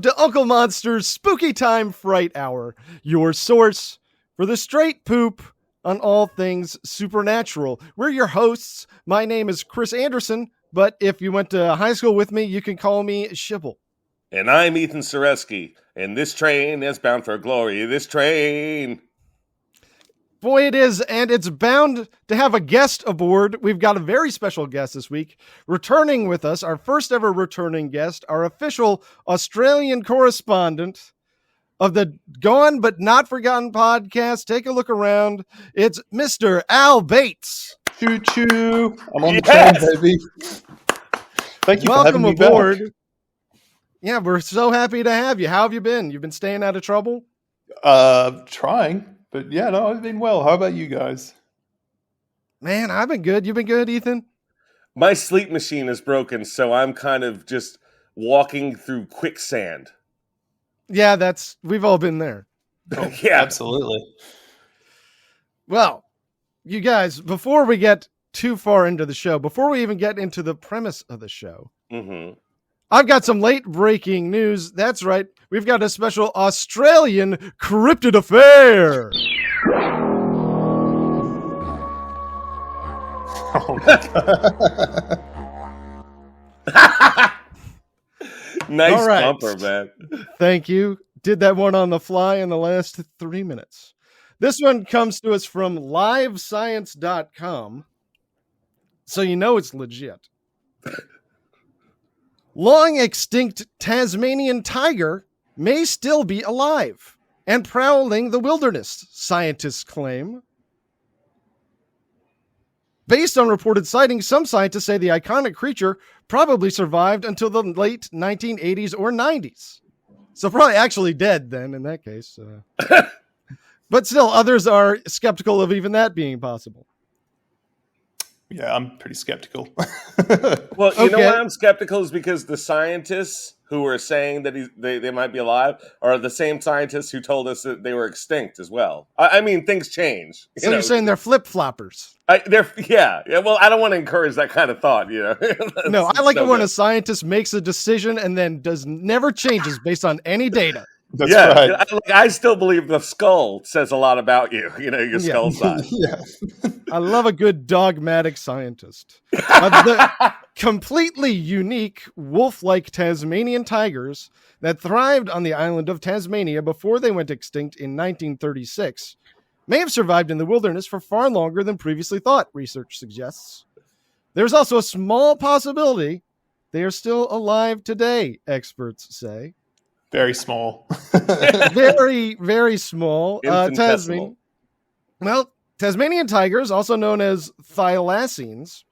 welcome to Uncle Monster's Spooky Time Fright Hour, your source for the straight poop on all things supernatural. We're your hosts. My name is Chris Anderson, but if you went to high school with me, you can call me Shibble. And I'm Ethan Soreski, and this train is bound for glory. This train. Boy, it is, and it's bound to have a guest aboard. We've got a very special guest this week. Returning with us, our first ever returning guest, our official Australian correspondent of the Gone But Not Forgotten podcast. Take a look around. It's Mr. Al Bates. Choo-choo. I'm on the train, baby. Thank you for having me aboard. Back. Yeah, we're so happy to have you. How have you been? You've been staying out of trouble? Trying. But yeah, no, I've been well. How about you guys? Man, I've been good. You been good, Ethan? My sleep machine is broken, so I'm kind of just walking through quicksand. Yeah, we've all been there. Oh, yeah, absolutely. Well, you guys, before we get too far into the show, before we even get into the premise of the show, I've got some late breaking news. That's right. We've got a special Australian cryptid affair. Oh my God. Nice bumper, man. Thank you. Did that one on the fly in the last 3 minutes. This one comes to us from livescience.com. So you know it's legit. Long extinct Tasmanian tiger may still be alive and prowling the wilderness, scientists claim. Based on reported sightings, some scientists say the iconic creature probably survived until the late 1980s or 90s. So probably actually dead then in that case. But still, others are skeptical of even that being possible. Yeah, I'm pretty skeptical. Well, you know why I'm skeptical is because the scientists who were saying that they might be alive are the same scientists who told us that they were extinct as well. I mean, things change. You're saying they're flip-floppers. Yeah. Well, I don't want to encourage that kind of thought, you know. No, I like it when a scientist makes a decision and then never changes based on any data. That's right. I still believe the skull says a lot about you. You know, your skull size. Yeah. I love a good dogmatic scientist. The completely unique wolf-like Tasmanian tigers that thrived on the island of Tasmania before they went extinct in 1936 may have survived in the wilderness for far longer than previously thought, research suggests. There's also a small possibility they are still alive today, experts say. Very small. Very, very small. Tasmanian tigers, also known as thylacines,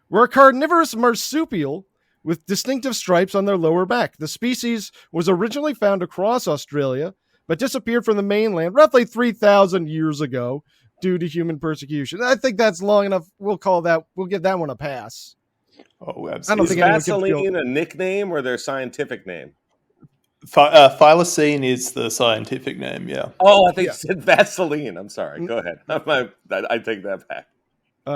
were a carnivorous marsupial with distinctive stripes on their lower back. The species was originally found across Australia, but disappeared from the mainland roughly 3,000 years ago due to human persecution. I think that's long enough. We'll give that one a pass. Oh, absolutely. I don't think Vaseline a nickname or their scientific name? Thylacine is the scientific name, yeah. Oh, I think you said Vaseline. I'm sorry. Go ahead. I take that back.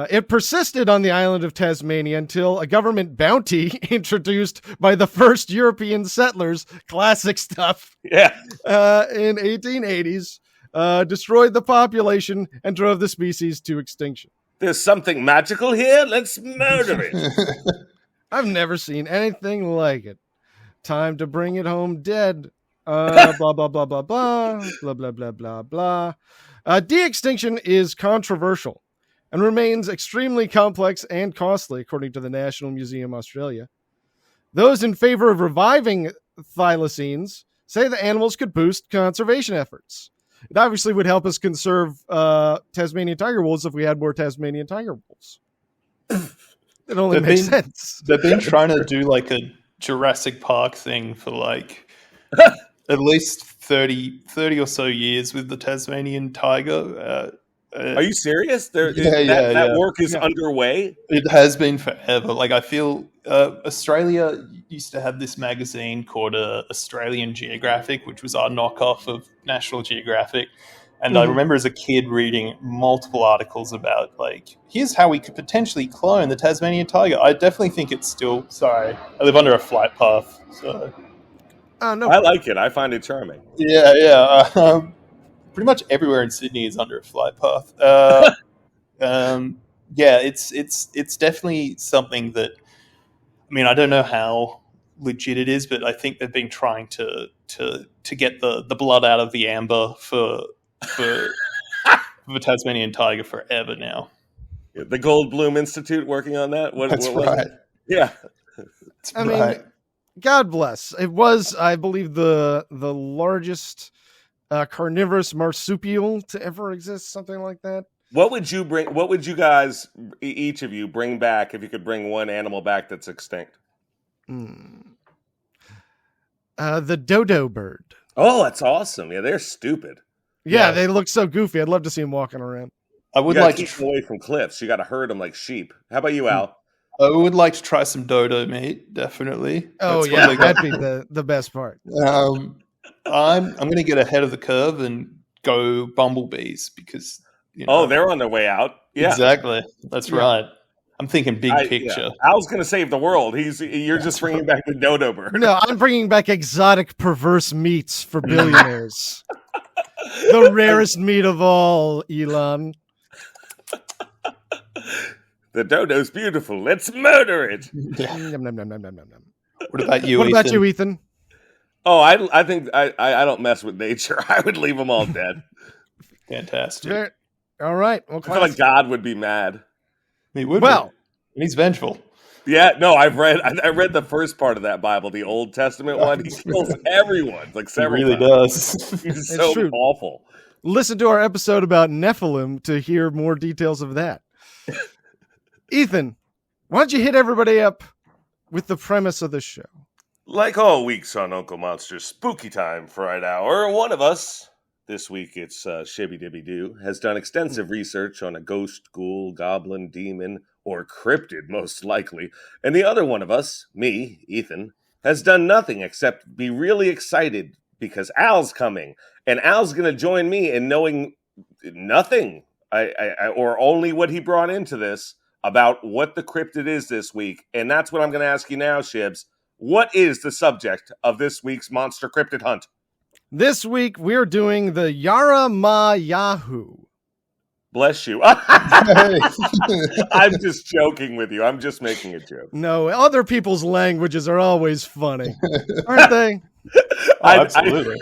It persisted on the island of Tasmania until a government bounty introduced by the first European settlers, classic stuff, in 1880s, destroyed the population and drove the species to extinction. There's something magical here. Let's murder it. I've never seen anything like it. Time to bring it home dead. Blah, blah, blah, blah, blah, blah, blah, blah, blah, blah, blah. De-extinction is controversial and remains extremely complex and costly, according to the National Museum Australia. Those in favor of reviving thylacines say the animals could boost conservation efforts. It obviously would help us conserve Tasmanian tiger wolves if we had more Tasmanian tiger wolves. It only makes sense. They've been trying to do like a Jurassic Park thing for like at least 30 or so years with the Tasmanian tiger. Are you serious? That work is underway? It has been forever. Like I feel Australia used to have this magazine called Australian Geographic, which was our knockoff of National Geographic. And I remember as a kid reading multiple articles about, like, here's how we could potentially clone the Tasmanian tiger. I definitely think it's still... Sorry, I live under a flight path, so... No I problem. like it. I find it charming. Yeah. Pretty much everywhere in Sydney is under a flight path. Yeah, it's definitely something that. I mean, I don't know how legit it is, but I think they've been trying to get the blood out of the amber for the Tasmanian tiger forever now. The Goldblum Institute working on that. That's what was right. it? Yeah. I mean, God bless. It was, I believe, the largest carnivorous marsupial to ever exist, something like that. What would you bring? What would you guys, each of you, bring back if you could bring one animal back that's extinct? The dodo bird. Oh, that's awesome. Yeah, they're stupid. Yeah, they look so goofy. I'd love to see them walking around. I would You like keep them away from cliffs. You got to herd them like sheep. How about you, Al? I would like to try some dodo meat, definitely. Oh, yeah, that'd be the best part. I'm going to get ahead of the curve and go bumblebees because they're on their way out. Yeah, exactly. That's right. I'm thinking big picture. Yeah. Al's going to save the world. You're just bringing back the dodo bird. No, I'm bringing back exotic, perverse meats for billionaires. The rarest meat of all, Elon. The dodo's beautiful. Let's murder it. Yeah. Nom, nom, nom, nom, nom, nom. What about you? What Ethan? about you, Ethan? Oh, I think I don't mess with nature. I would leave them all dead. Fantastic. All right. Well, I feel like God would be mad. He would. Well, and he's vengeful. Yeah, no, I read the first part of that Bible, the Old Testament one. He kills everyone, like several He really times. does. He's so true. awful. listen to our episode about Nephilim to hear more details of that. Ethan, why don't you hit everybody up with the premise of the show? Like all weeks on Uncle Monster's Spooky Time Friday Hour, one of us, this week it's Shibby Dibby Doo, has done extensive research on a ghost, ghoul, goblin, demon, or cryptid, most likely. And the other one of us, me, Ethan, has done nothing except be really excited because Al's coming. And Al's going to join me in knowing nothing, or only what he brought into this, about what the cryptid is this week. And that's what I'm going to ask you now, Shibs. What is the subject of this week's monster cryptid hunt? This week, we're doing the Yara-Ma-Yha-Who. Bless you. I'm just joking with you. I'm just making a joke. No, other people's languages are always funny, aren't they? Absolutely.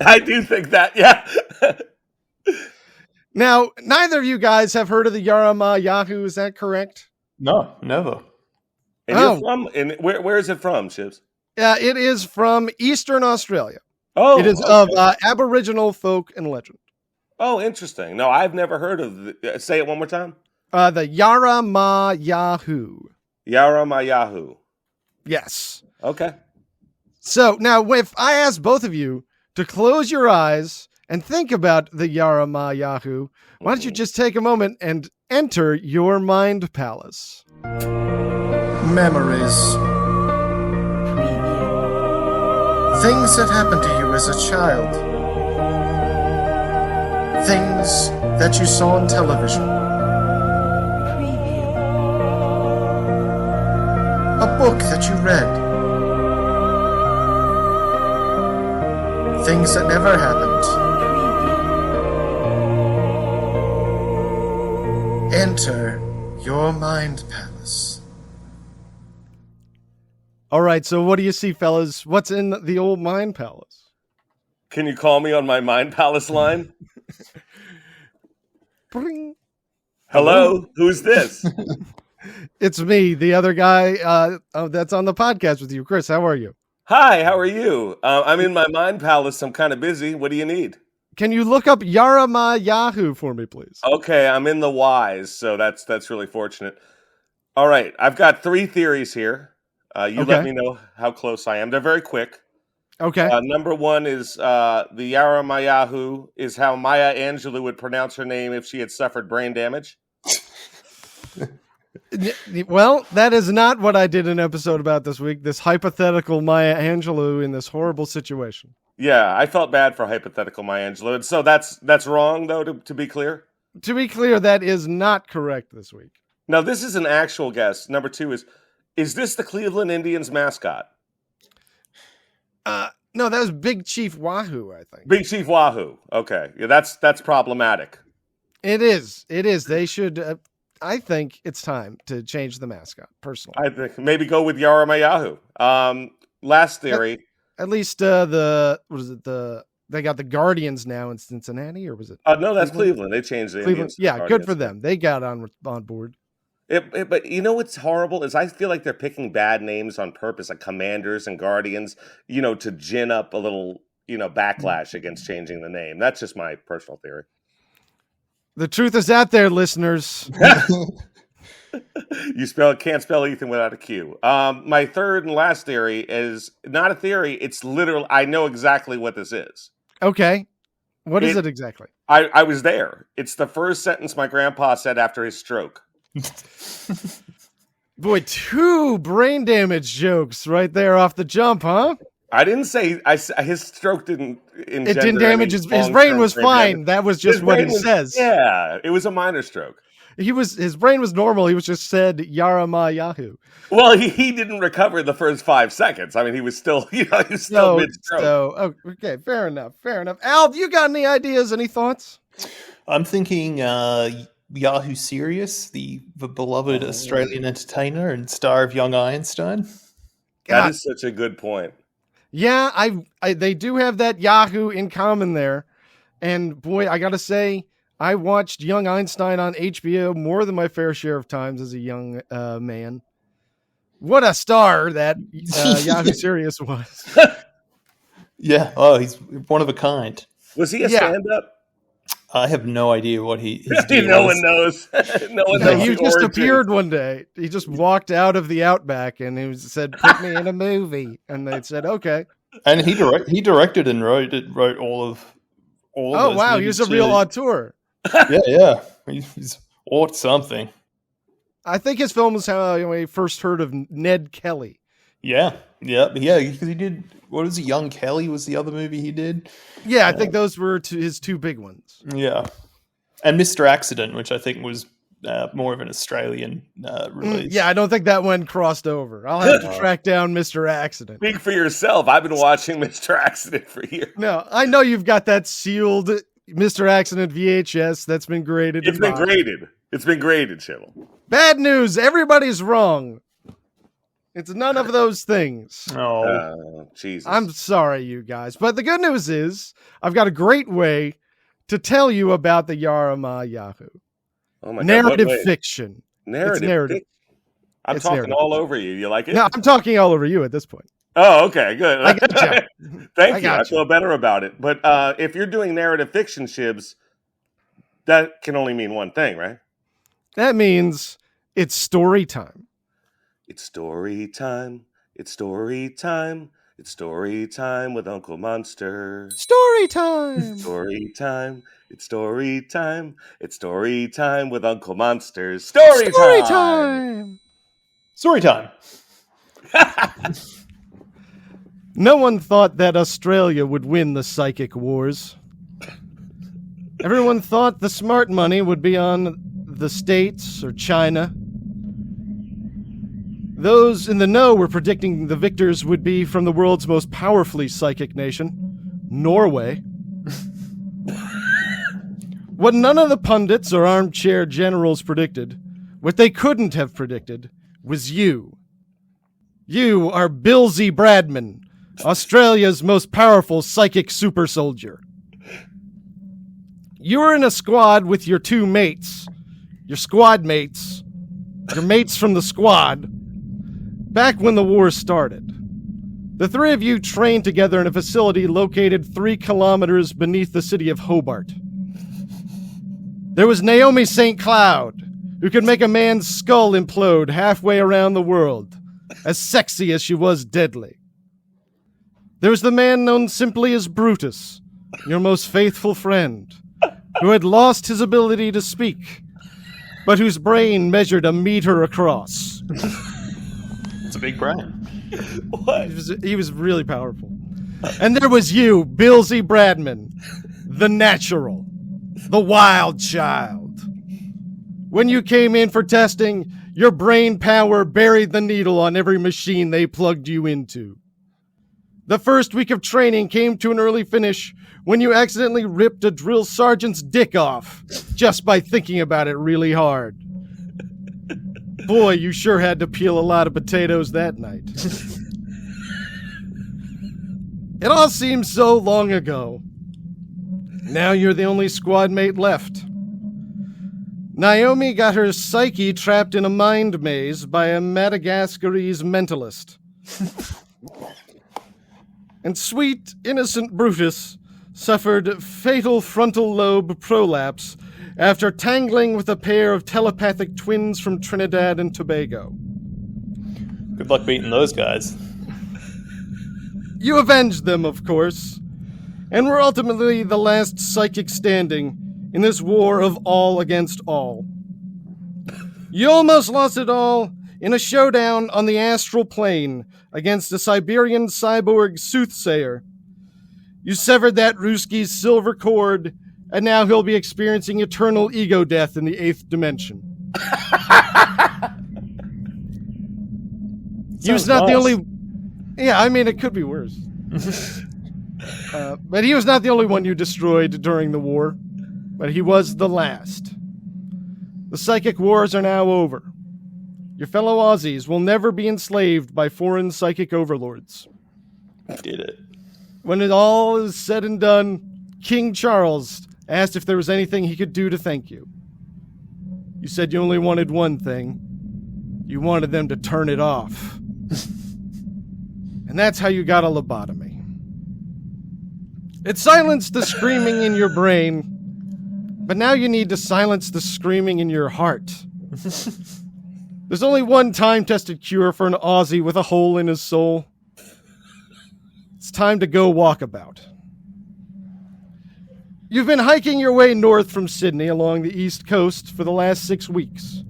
I do think that, yeah. Now, neither of you guys have heard of the Yara-Ma-Yha-Who, is that correct? No, never. And you're from, and where is it from, Shibs? It is from Eastern Australia. Oh, it is okay. of Aboriginal folk and legend. Oh, interesting. No, I've never heard of say it one more time. The Yara-Ma-Yha-Who. Yara-Ma-Yha-Who. Yes. Okay. So now, if I ask both of you to close your eyes and think about the Yara-Ma-Yha-Who, why don't you just take a moment and enter your mind palace? Memories. Things that happened to you as a child. Things that you saw on television. A book that you read. Things that never happened. Enter your mind palace. All right, so what do you see, fellas? What's in the old mind palace? Can you call me on my mind palace line? Bring. Hello? Who's this? It's me, the other guy that's on the podcast with you. Chris, how are you? Hi, how are you? I'm in my mind palace. I'm kind of busy. What do you need? Can you look up Yara-Ma-Yha-Who for me, please? Okay, I'm in the Y's, so that's really fortunate. All right, I've got 3 theories here. You let me know how close I am. They're very quick. Okay. Number 1 is the Yara-Ma-Yha-Who is how Maya Angelou would pronounce her name if she had suffered brain damage. Well, that is not what I did an episode about this week. This hypothetical Maya Angelou in this horrible situation. Yeah, I felt bad for hypothetical Maya Angelou. And so that's wrong, though, to be clear? To be clear, that is not correct this week. Now, this is an actual guess. Number 2 is this the Cleveland Indians mascot? No, that was Big Chief Wahoo, I think. Big Chief Wahoo. Okay, yeah, that's problematic. It is. They should. I think it's time to change the mascot. Personally, I think maybe go with Yara-Ma-Yha-Who. Last theory. At least they got the Guardians now in Cincinnati, or was it? No, that's Cleveland. They changed the Cleveland. Indians to Yeah, the good for Guardians. them. They got on board. But you know what's horrible is I feel like they're picking bad names on purpose, like Commanders and Guardians, to gin up a little, backlash against changing the name. That's just my personal theory. The truth is out there, listeners. You can't spell Ethan without a Q. My third and last theory is not a theory. It's literal. I know exactly what this is. Okay. What is it exactly? I was there. It's the first sentence my grandpa said after his stroke. Boy, 2 brain damage jokes right there off the jump, huh? I didn't say his stroke didn't. It didn't damage his brain was fine. Damage. That was just what he says. Yeah, it was a minor stroke. His brain was normal. He was just said Yara-Ma-Yha-Who. Well, he didn't recover the first 5 seconds. I mean, he was still mid-stroke. Okay, fair enough. Al, you got any ideas? Any thoughts? I'm thinking Yahoo Serious, the beloved Australian entertainer and star of Young Einstein. That is such a good point. Yeah, they do have that Yahoo in common there. And boy, I got to say, I watched Young Einstein on HBO more than my fair share of times as a young man. What a star that Yahoo Serious was. Yeah. Oh, he's one of a kind. Was he a stand-up? I have no idea what his no one knows. No one knows. He just appeared one day. He just walked out of the Outback and he said, "Put me in a movie." And they said, "Okay." And he directed and wrote all of Oh wow, he was a real auteur. Yeah. He's ought something. I think his film was how I first heard of Ned Kelly. Yeah, because he did. What was it? Young Kelly was the other movie he did. Yeah, I think those were his 2 big ones. Yeah, and Mr. Accident, which I think was more of an Australian release. Yeah, I don't think that one crossed over. I'll have to track down Mr. Accident. Speak for yourself. I've been watching Mr. Accident for years. No, I know you've got that sealed Mr. Accident VHS that's been graded. It's been graded, Shibble. Bad news. Everybody's wrong. It's none of those things. Oh, Jesus. I'm sorry, you guys. But the good news is I've got a great way to tell you about the Yara-Ma-Yha-Who. Oh my narrative God, fiction. Narrative. I'm It's talking narrative. all over you. You like it? No, I'm talking all over you at this point. Oh, okay, good. I got you. Thank you. I feel better about it. But if you're doing narrative fiction, Shibs, that can only mean one thing, right? That means it's story time. It's story time. It's story time. It's story time with Uncle Monster. Story time. Story time. It's story time. It's story time with Uncle Monster. Story time. Story time. No one thought that Australia would win the psychic wars. Everyone thought the smart money would be on the States or China. Those in the know were predicting the victors would be from the world's most powerfully psychic nation, Norway. What none of the pundits or armchair generals predicted, what they couldn't have predicted, was you. You are Billsy Bradman, Australia's most powerful psychic super soldier. You were in a squad with your 2 mates, your squad mates, your mates from the squad, back when the war started. The 3 of you trained together in a facility located 3 kilometers beneath the city of Hobart. There was Naomi St. Cloud, who could make a man's skull implode halfway around the world, as sexy as she was deadly. There was the man known simply as Brutus, your most faithful friend, who had lost his ability to speak, but whose brain measured a meter across. It's a big brain. What? He was really powerful. And there was you, Billsy Bradman, the natural, the wild child. When you came in for testing, your brain power buried the needle on every machine they plugged you into. The first week of training came to an early finish when you accidentally ripped a drill sergeant's dick off just by thinking about it really hard. Boy, you sure had to peel a lot of potatoes that night. It all seems so long ago. Now you're the only squad mate left. Naomi got her psyche trapped in a mind maze by a Madagascarese mentalist. And sweet, innocent Brutus suffered fatal frontal lobe prolapse after tangling with a pair of telepathic twins from Trinidad and Tobago. Good luck beating those guys. You avenged them, of course, and were ultimately the last psychic standing in this war of all against all. You almost lost it all in a showdown on the astral plane against a Siberian cyborg soothsayer. You severed that Ruski's silver cord, and now he'll be experiencing eternal ego death in the 8th dimension. He was not the only... Yeah, I mean, it could be worse. But he was not the only one you destroyed during the war, but he was the last. The psychic wars are now over. Your fellow Aussies will never be enslaved by foreign psychic overlords. Did it. When it all is said and done, King Charles asked if there was anything he could do to thank you. You said you only wanted one thing. You wanted them to turn it off. And that's how you got a lobotomy. It silenced the screaming in your brain, but now you need to silence the screaming in your heart. There's only one time-tested cure for an Aussie with a hole in his soul. It's time to go walkabout. You've been hiking your way north from Sydney along the east coast for the last 6 weeks.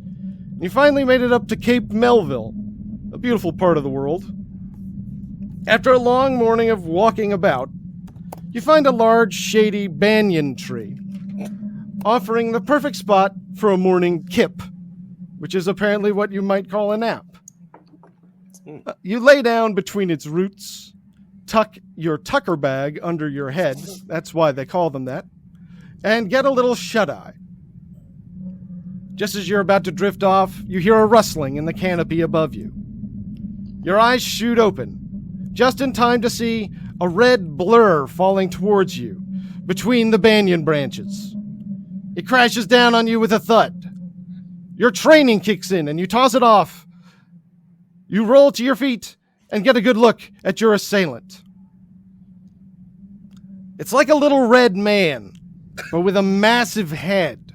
You finally made it up to Cape Melville, a beautiful part of the world. After a long morning of walking about, you find a large, shady banyan tree, offering the perfect spot for a morning kip, which is apparently what you might call a nap. You lay down between its roots, tuck your tucker bag under your head, that's why they call them that, and get a little shut-eye. Just as you're about to drift off, you hear a rustling in the canopy above you. Your eyes shoot open, just in time to see a red blur falling towards you between the banyan branches. It crashes down on you with a thud. Your training kicks in and you toss it off. You roll to your feet and get a good look at your assailant. It's like a little red man, but with a massive head,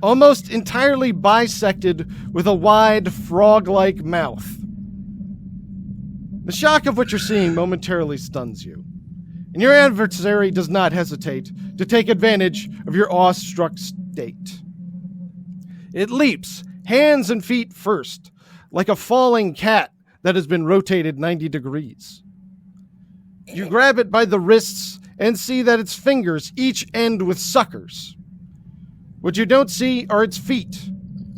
almost entirely bisected with a wide frog-like mouth. The shock of what you're seeing momentarily stuns you, and your adversary does not hesitate to take advantage of your awestruck state. It leaps, hands and feet first, like a falling cat that has been rotated 90 degrees. You grab it by the wrists and see that its fingers each end with suckers. What you don't see are its feet,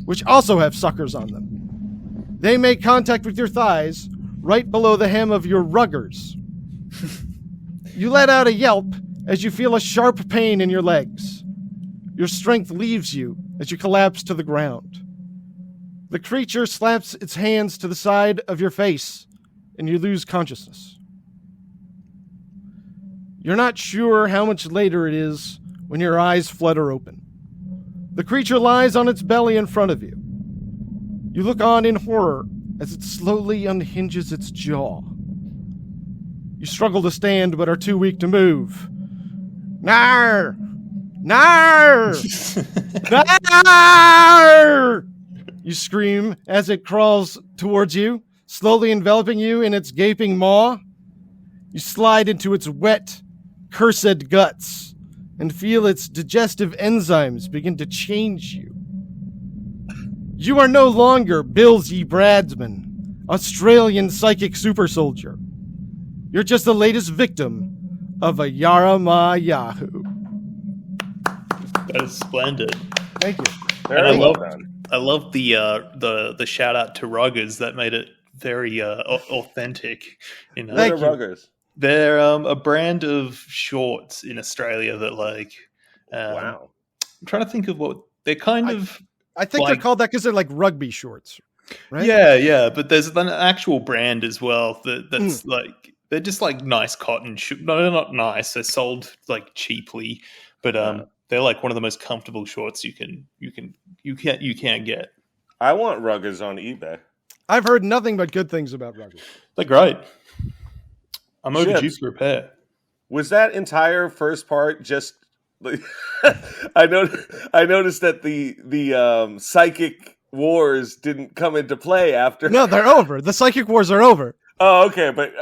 which also have suckers on them. They make contact with your thighs right below the hem of your ruggers. You let out a yelp as you feel a sharp pain in your legs. Your strength leaves you as you collapse to the ground. The creature slaps its hands to the side of your face, and you lose consciousness. You're not sure how much later it is when your eyes flutter open. The creature lies on its belly in front of you. You look on in horror as it slowly unhinges its jaw. You struggle to stand but are too weak to move. Nar! Nar! Nar! You scream as it crawls towards you, slowly enveloping you in its gaping maw. You slide into its wet, cursed guts and feel its digestive enzymes begin to change you. You are no longer Billsy Bradsman, Australian psychic super soldier. You're just the latest victim of a Yara-Ma-Yha-Who. That is splendid. Thank you. Very well done. I love the shout out to Ruggers. That made it very authentic. What are Ruggers? They're a brand of shorts in Australia that Wow. I'm trying to think of what they're kind of. I think they're called that because they're like rugby shorts, right? Yeah, but there's an actual brand as well that's like they're just like nice cotton. No, they're not nice. They're sold like cheaply, but they're like one of the most comfortable shorts you can't get. I want ruggers on eBay. I've heard nothing but good things about rugby. They're great. I'm overdue for a pair. Was that entire first part just? I noticed that the psychic wars didn't come into play after. No, they're over. The psychic wars are over. Oh, okay, but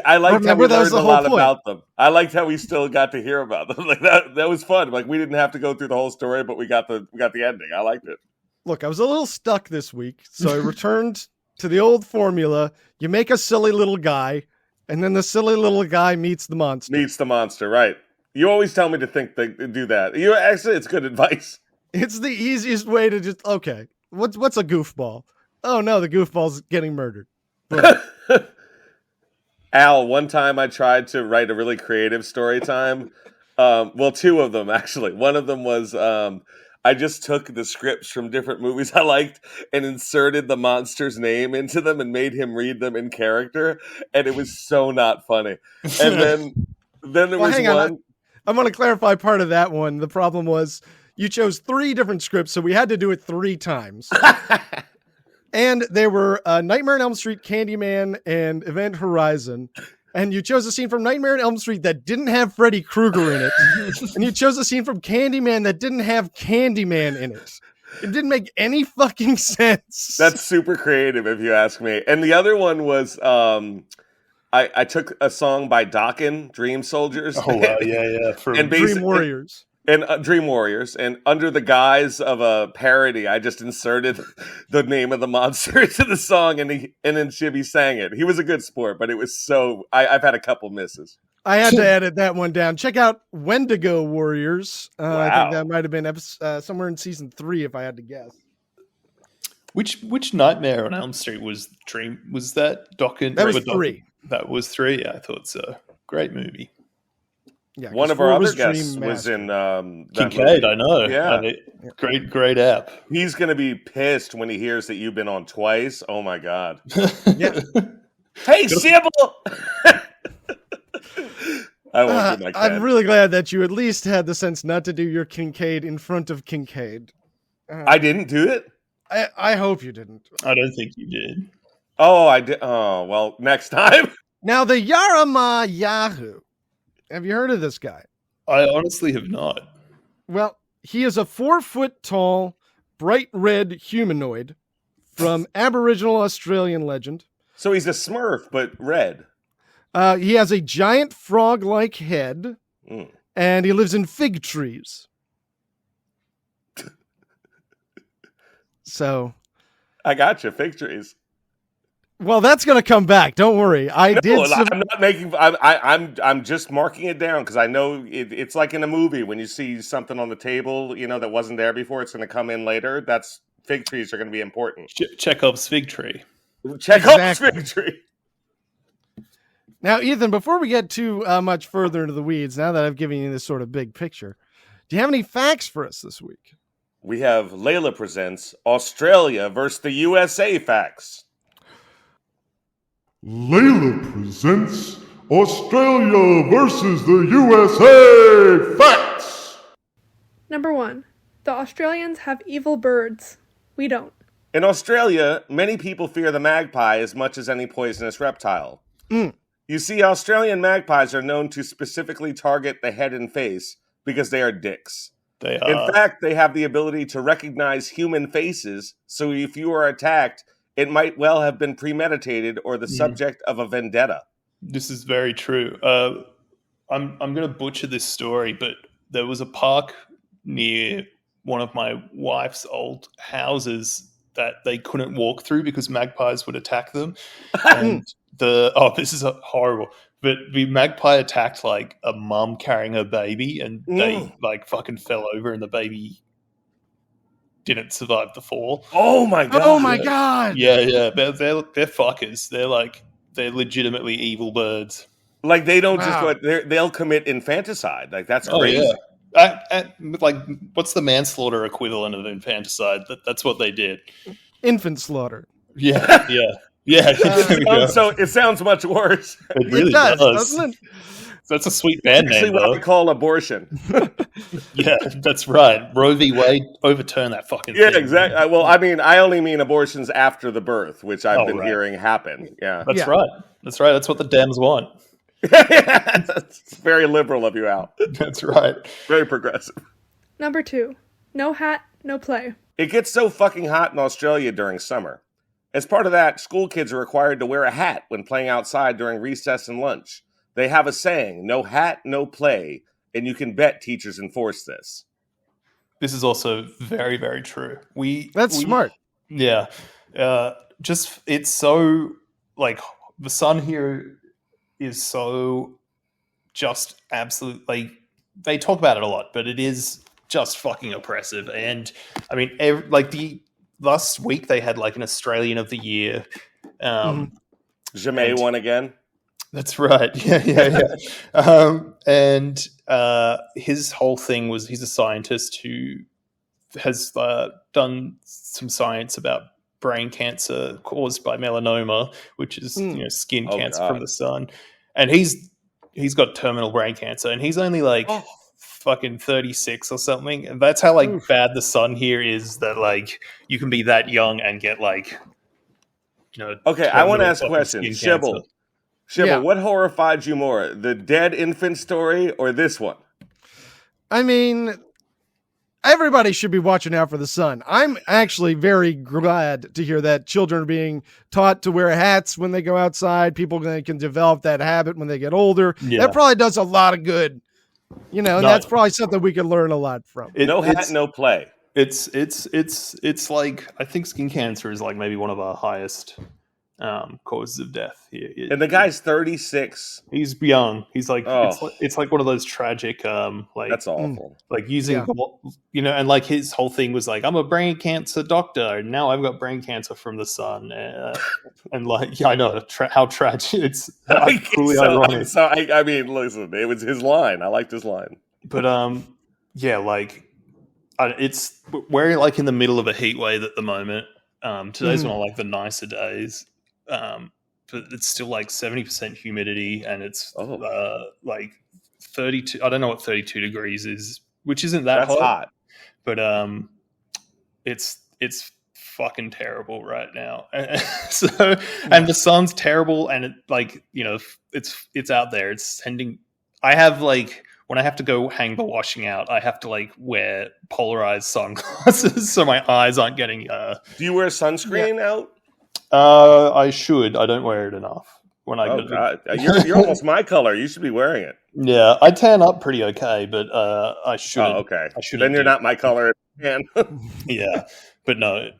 I liked how we learned a lot about them. I liked how we still got to hear about them. Like that was fun. Like we didn't have to go through the whole story, but we got the ending. I liked it. Look, I was a little stuck this week, so I returned to the old formula. You make a silly little guy, and then the silly little guy meets the monster. Meets the monster, right? You always tell me to do that. It's good advice. It's the easiest way to just What's a goofball? Oh no, the goofball's getting murdered. Al, one time I tried to write a really creative story time. Well, two of them actually. One of them was I just took the scripts from different movies I liked and inserted the monster's name into them and made him read them in character, and it was so not funny. And then there was one. I want to clarify part of that one. The problem was you chose 3 different scripts, so we had to do it 3 times. And they were Nightmare on Elm Street, Candyman, and Event Horizon. And you chose a scene from Nightmare on Elm Street that didn't have Freddy Krueger in it. And you chose a scene from Candyman that didn't have Candyman in it. It didn't make any fucking sense. That's super creative, if you ask me. And the other one was I took a song by Dokken, Dream Soldiers. Oh, wow, yeah. And Dream Warriors. And Dream Warriors. And under the guise of a parody, I just inserted the name of the monster into the song, and then Chibi sang it. He was a good sport, but it was so... I've had a couple misses. I had to edit that one down. Check out Wendigo Warriors. Wow. I think that might have been somewhere in season 3, if I had to guess. Which Nightmare on Elm Street was Dream? Was that Dokken? That was 3. That was 3. Yeah, I thought so. Great movie. Yeah, one of our other guests was in Kincaid. I know. Yeah, great app. He's going to be pissed when he hears that you've been on twice. Oh my god! Yeah. Hey, Sybil. I won't do my cat. I'm really glad that you at least had the sense not to do your Kincaid in front of Kincaid. I didn't do it. I hope you didn't. I don't think you did. Oh, I did. Oh, well, next time. Now the Yara-Ma-Yha-Who. Have you heard of this guy? I honestly have not. Well, he is a 4-foot tall, bright red humanoid from Aboriginal Australian legend. So he's a Smurf, but red. He has a giant frog-like head, and he lives in fig trees. So, I got you, fig trees. Well, that's going to come back. Don't worry. I'm not making. I'm just marking it down because I know it's like in a movie when you see something on the table, that wasn't there before. It's going to come in later. That's fig trees are going to be important. Chekhov's fig tree. Chekhov's fig tree. Now, Ethan, before we get too much further into the weeds, now that I've given you this sort of big picture, do you have any facts for us this week? We have Layla presents Australia versus the USA facts. Layla presents Australia versus the USA facts. Number 1. The Australians have evil birds. We don't. In Australia, many people fear the magpie as much as any poisonous reptile. You see, Australian magpies are known to specifically target the head and face because they are dicks. They are. In fact, they have the ability to recognize human faces, so if you are attacked, it might well have been premeditated or the subject of a vendetta. This is very true. I'm going to butcher this story, but there was a park near one of my wife's old houses that they couldn't walk through because magpies would attack them. And this is horrible. But the magpie attacked like a mum carrying her baby, and they like fucking fell over, and the baby didn't survive the fall. Oh my god! Oh my god! Yeah. They're fuckers. They're legitimately evil birds. Like they don't just Wow. go. They'll commit infanticide. Like that's Oh crazy. yeah. Like, what's the manslaughter equivalent of infanticide? That's what they did. Infant slaughter. Yeah. There we go. It sounds much worse. It really It does, does. doesn't it? That's a sweet band Actually, name, what I though. call abortion. Yeah, that's right. Roe v. Wade overturned that fucking Yeah, thing. exactly. Well, I mean, I only mean abortions after the birth, which I've been right. hearing happen. Yeah. That's Yeah. right. That's right. That's what the Dems want. It's very liberal of you, Al. That's right. Very progressive. Number 2. No hat, no play. It gets so fucking hot in Australia during summer. As part of that, school kids are required to wear a hat when playing outside during recess and lunch. They have a saying, no hat, no play, and you can bet teachers enforce this. This is also very, very true. That's smart. Yeah. Just, it's so, like, the sun here is so just absolute, like, they talk about it a lot, but it is just fucking oppressive. And, I mean, last week they had, like, an Australian of the Year. Jamais won again. That's right. Yeah. And his whole thing was he's a scientist who has done some science about brain cancer caused by melanoma, which is skin cancer from the sun. And he's got terminal brain cancer, and he's only like fucking 36 or something. And that's how bad the sun here is. That like you can be that young and get like Okay, I want to ask a question, Shibble. Yeah. What horrified you more, the dead infant story or this one? I mean, everybody should be watching out for the sun. I'm actually very glad to hear that children are being taught to wear hats when they go outside. People can develop that habit when they get older. Yeah. That probably does a lot of good, and that's probably something we could learn a lot from. No hat, no play. It's like, I think skin cancer is like maybe one of our highest causes of death here. And the guy's 36. He's young. He's like, it's like one of those tragic, like That's awful. like using, and like his whole thing was like, I'm a brain cancer doctor, and now I've got brain cancer from the sun, and like, I know how tragic. It's truly ironic. So I mean, listen, it was his line. I liked his line. But it's we're like in the middle of a heat wave at the moment. Today's one of like the nicer days. But it's still like 70% humidity, and it's like 32. I don't know what 32 degrees is, which isn't that hot. But it's fucking terrible right now. So and the sun's terrible, and it's out there. It's sending. I have like when I have to go hang the washing out, I have to like wear polarized sunglasses so my eyes aren't getting. Do you wear sunscreen out? I should. I don't wear it enough when I go. God. You're almost my color. You should be wearing it. Yeah, I tan up pretty okay, but I should. Oh, okay. I should. Then you're not my color, man. Yeah, but no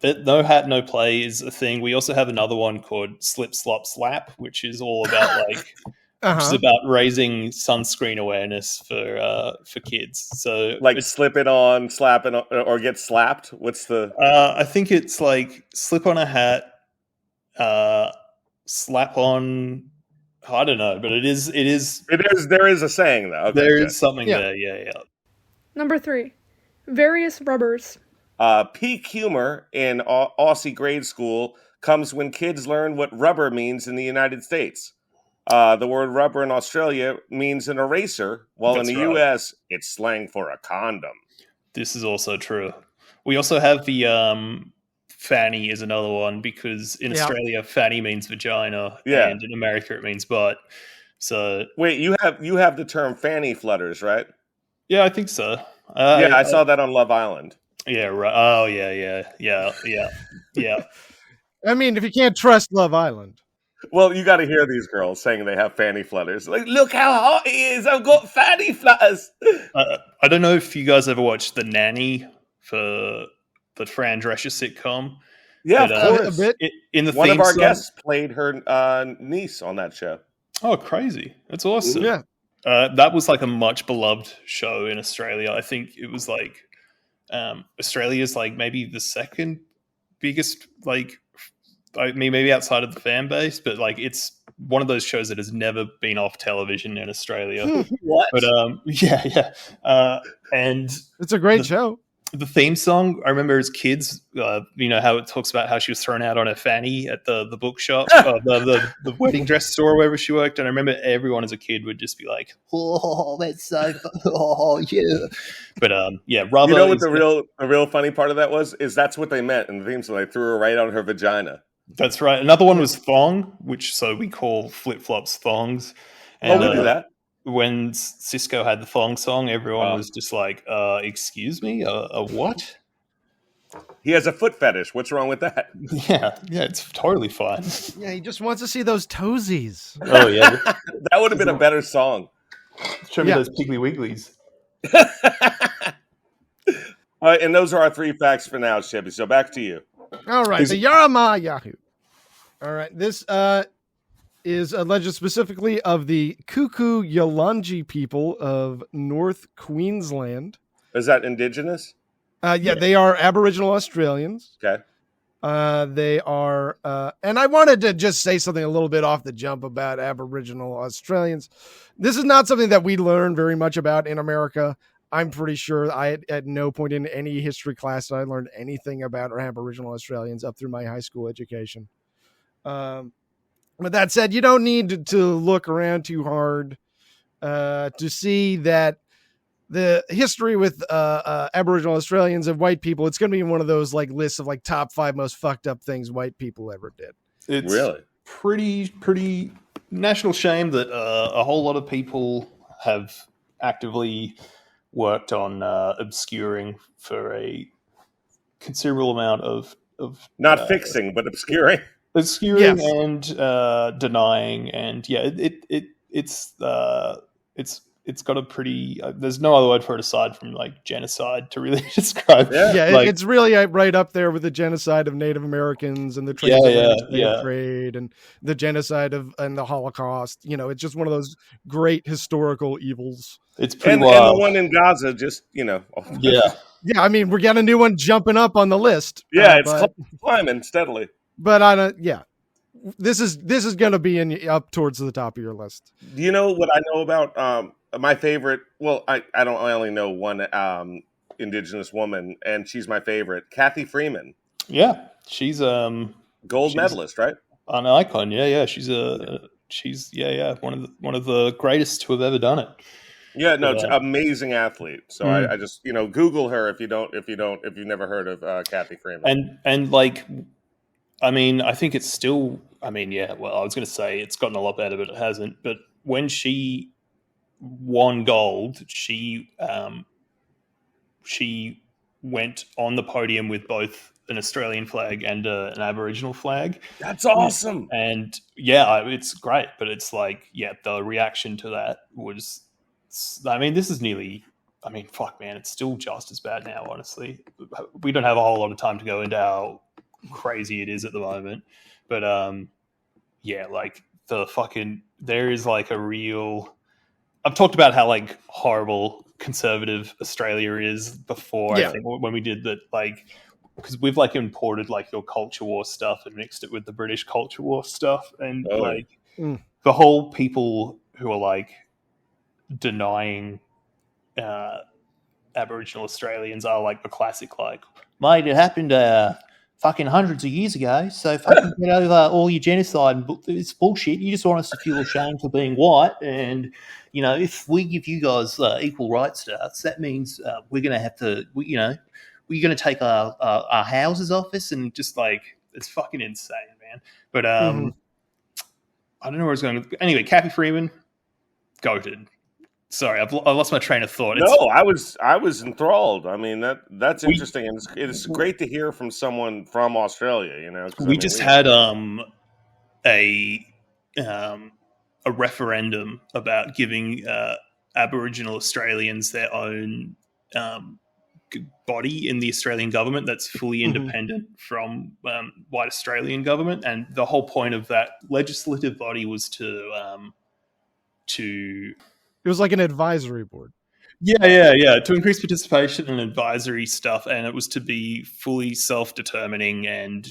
hat, no play is a thing. We also have another one called Slip, Slop, Slap, which is all about like, which is about raising sunscreen awareness for kids. So like slip it on, slap it on, or get slapped. What's the? I think it's like slip on a hat. Slap on, I don't know, but it is. There is a saying though. Okay, there is something there. Yeah. Number 3. Various rubbers. Peak humor in Aussie grade school comes when kids learn what rubber means in the United States. The word rubber in Australia means an eraser, while in the US it's slang for a condom. This is also true. We also have the fanny is another one, because in Australia fanny means vagina, and in America it means butt. So wait, you have the term fanny flutters, right? Yeah, I think so. I saw that on Love Island. Yeah, right. Oh, yeah. I mean, if you can't trust Love Island. Well, you got to hear these girls saying they have fanny flutters. Like, look how hot he is! I've got fanny flutters. I don't know if you guys ever watched The Nanny for the Fran Drescher sitcom. Yeah, of course. A bit. In the one of our song, guests played her niece on that show. Oh, crazy! That's awesome. Yeah. That was like a much beloved show in Australia. I think it was like Australia's like maybe the second biggest, like, I mean, maybe outside of the fan base, but like it's one of those shows that has never been off television in Australia. What? But and It's a great show. the theme song, I remember as kids, you know, how it talks about how she was thrown out on her fanny at the bookshop, the wedding dress store, wherever she worked. And I remember everyone as a kid would just be like, "Oh, that's so fun. Oh, yeah." But Rubber. You know what the real funny part of that is that's what they meant in the theme song. They threw her right on her vagina. That's right. Another one was thong, which so we call flip flops thongs. And, we do that. When Cisco had the thong song, everyone was just like, excuse me, a what? He has a foot fetish. What's wrong with that? Yeah, it's totally fine. Yeah, he just wants to see those toesies. Oh, yeah. That would have been a better song. Show me those Piggly Wigglies. All right, and those are our 3 facts for now, Chevy. So back to you. All right, the Yara-Ma-Yha-Who. All right, this is a legend specifically of the Kuku-Yalanji people of North Queensland. Is that indigenous? They are Aboriginal Australians. Okay. They are, and I wanted to just say something a little bit off the jump about Aboriginal Australians. This is not something that we learn very much about in America. I'm pretty sure I at no point in any history class that I learned anything about Aboriginal Australians up through my high school education. But that said, you don't need to look around too hard to see that the history with Aboriginal Australians and white people, it's going to be one of those like lists of like top 5 most fucked up things white people ever did. It's really pretty national shame that a whole lot of people have actively worked on obscuring for a considerable amount of not fixing, but obscuring and denying, and it's got a pretty there's no other word for it aside from like genocide to really describe. It's really right up there with the genocide of Native Americans and the slave trade and the genocide and the Holocaust. You know, it's just one of those great historical evils. It's pretty wild. And the one in Gaza, just yeah. I mean, we're getting a new one jumping up on the list. It's climbing steadily. But I don't. Yeah, this is going to be up towards the top of your list. Do you know what I know about my favorite? Well, I only know one indigenous woman, and she's my favorite, Kathy Freeman. Yeah, she's gold medalist, right? An icon. Yeah. She's one of the greatest to have ever done it. Yeah, no, amazing athlete. So I just Google her if you've never heard of Kathy Freeman. And like, I mean, I think it's still. I mean, well, I was going to say it's gotten a lot better, but it hasn't. But when she won gold, she went on the podium with both an Australian flag and an Aboriginal flag. That's awesome. And it's great, but it's like, the reaction to that was. I mean, this is nearly. I mean, fuck, man, it's still just as bad now. Honestly, we don't have a whole lot of time to go into how crazy it is at the moment, but like the fucking there is like a real. I've talked about how like horrible conservative Australia is before. I think when we did that, like because we've like imported like your culture war stuff and mixed it with the British culture war stuff, and the whole people who are like denying Aboriginal Australians are like the classic like, mate, it happened fucking hundreds of years ago, so fucking get over all your genocide and it's bullshit. You just want us to feel ashamed for being white, and if we give you guys equal rights stats, that means we're going to have to, we're going to take our houses off us, and just like it's fucking insane, man. But I don't know where it's going. Anyway, Kathy Freeman, goated. Sorry, I lost my train of thought. I was enthralled. I mean, that's interesting, and it's great to hear from someone from Australia. We had a referendum about giving Aboriginal Australians their own body in the Australian government that's fully independent from white Australian government, and the whole point of that legislative body was to. It was like an advisory board. Yeah. To increase participation and advisory stuff, and it was to be fully self-determining. And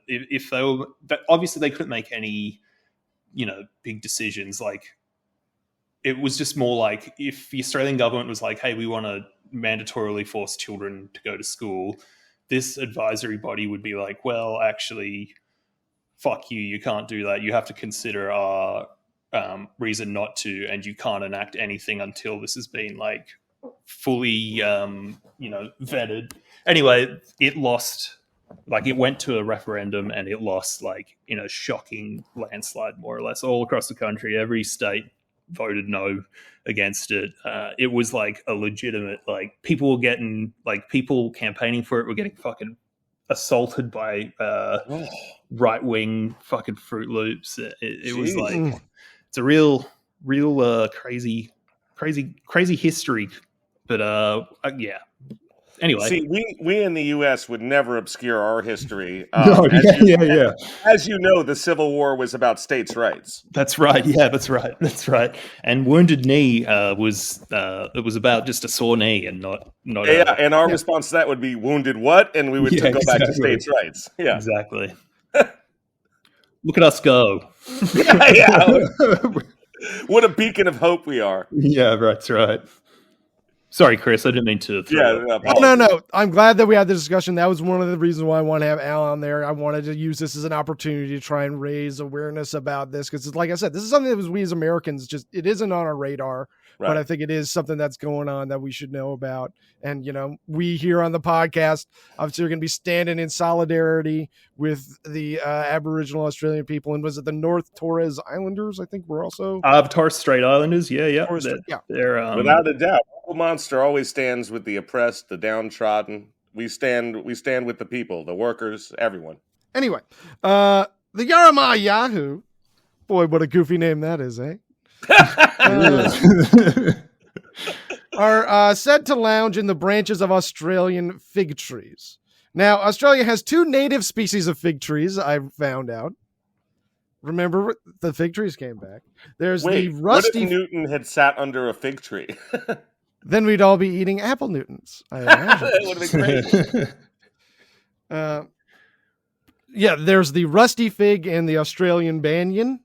if they were, obviously they couldn't make any big decisions. Like, it was just more like if the Australian government was like, hey, we want to mandatorily force children to go to school, this advisory body would be like, well, actually, fuck you can't do that. You have to consider our reason not to, and you can't enact anything until this has been like fully vetted. Anyway, it lost. Like, it went to a referendum and it lost, like, in a shocking landslide, more or less, all across the country. Every state voted no against it. It was like a legitimate, like, people campaigning for it were getting fucking assaulted by right-wing fucking Fruit Loops. It was like, it's a real crazy history. But yeah. Anyway, see, we in the U.S. would never obscure our history. Yeah. As you know, the Civil War was about states' rights. That's right. Yeah, that's right. And Wounded Knee was about just a sore knee and not. Yeah, and our response to that would be wounded what, and we would go back to states' rights. Yeah, exactly. Look at us go. Yeah. What a beacon of hope we are. Yeah, that's right. Sorry, Chris, I didn't mean to. No. I'm glad that we had the discussion. That was one of the reasons why I want to have Al on there. I wanted to use this as an opportunity to try and raise awareness about this because, like I said, this is something that we as Americans it isn't on our radar. Right. But I think it is something that's going on that we should know about. And, we here on the podcast, obviously, are going to be standing in solidarity with the Aboriginal Australian people. And was it the North Torres Islanders? I think we're also Torres Strait Islanders. Yeah. They're without a doubt. Uncle Monster always stands with the oppressed, the downtrodden. We stand with the people, the workers, everyone. Anyway, the Yara-Ma-Yha-Who. Boy, what a goofy name that is, eh? Are said to lounge in the branches of Australian fig trees. Now, Australia has 2 native species of fig trees, I found out. Remember, the fig trees came back. There's the rusty... What if Newton had sat under a fig tree? Then we'd all be eating apple Newtons, I imagine. That would have been great. Yeah, there's the rusty fig and the Australian banyan.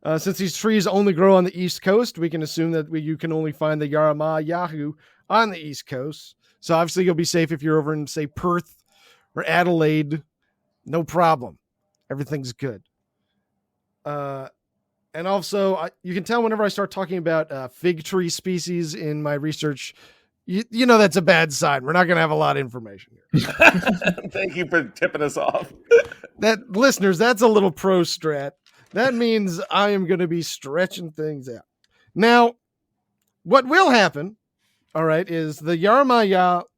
Since these trees only grow on the East Coast, we can assume that you can only find the Yara-Ma-Yha-Who on the East Coast. So obviously you'll be safe if you're over in, say, Perth or Adelaide. No problem. Everything's good. And also, you can tell whenever I start talking about fig tree species in my research, you know that's a bad sign. We're not going to have a lot of information here. Thank you for tipping us off. Listeners, that's a little pro strat. That means I am going to be stretching things out. Now, what will happen, all right, is the Yara-Ma-Yha-Who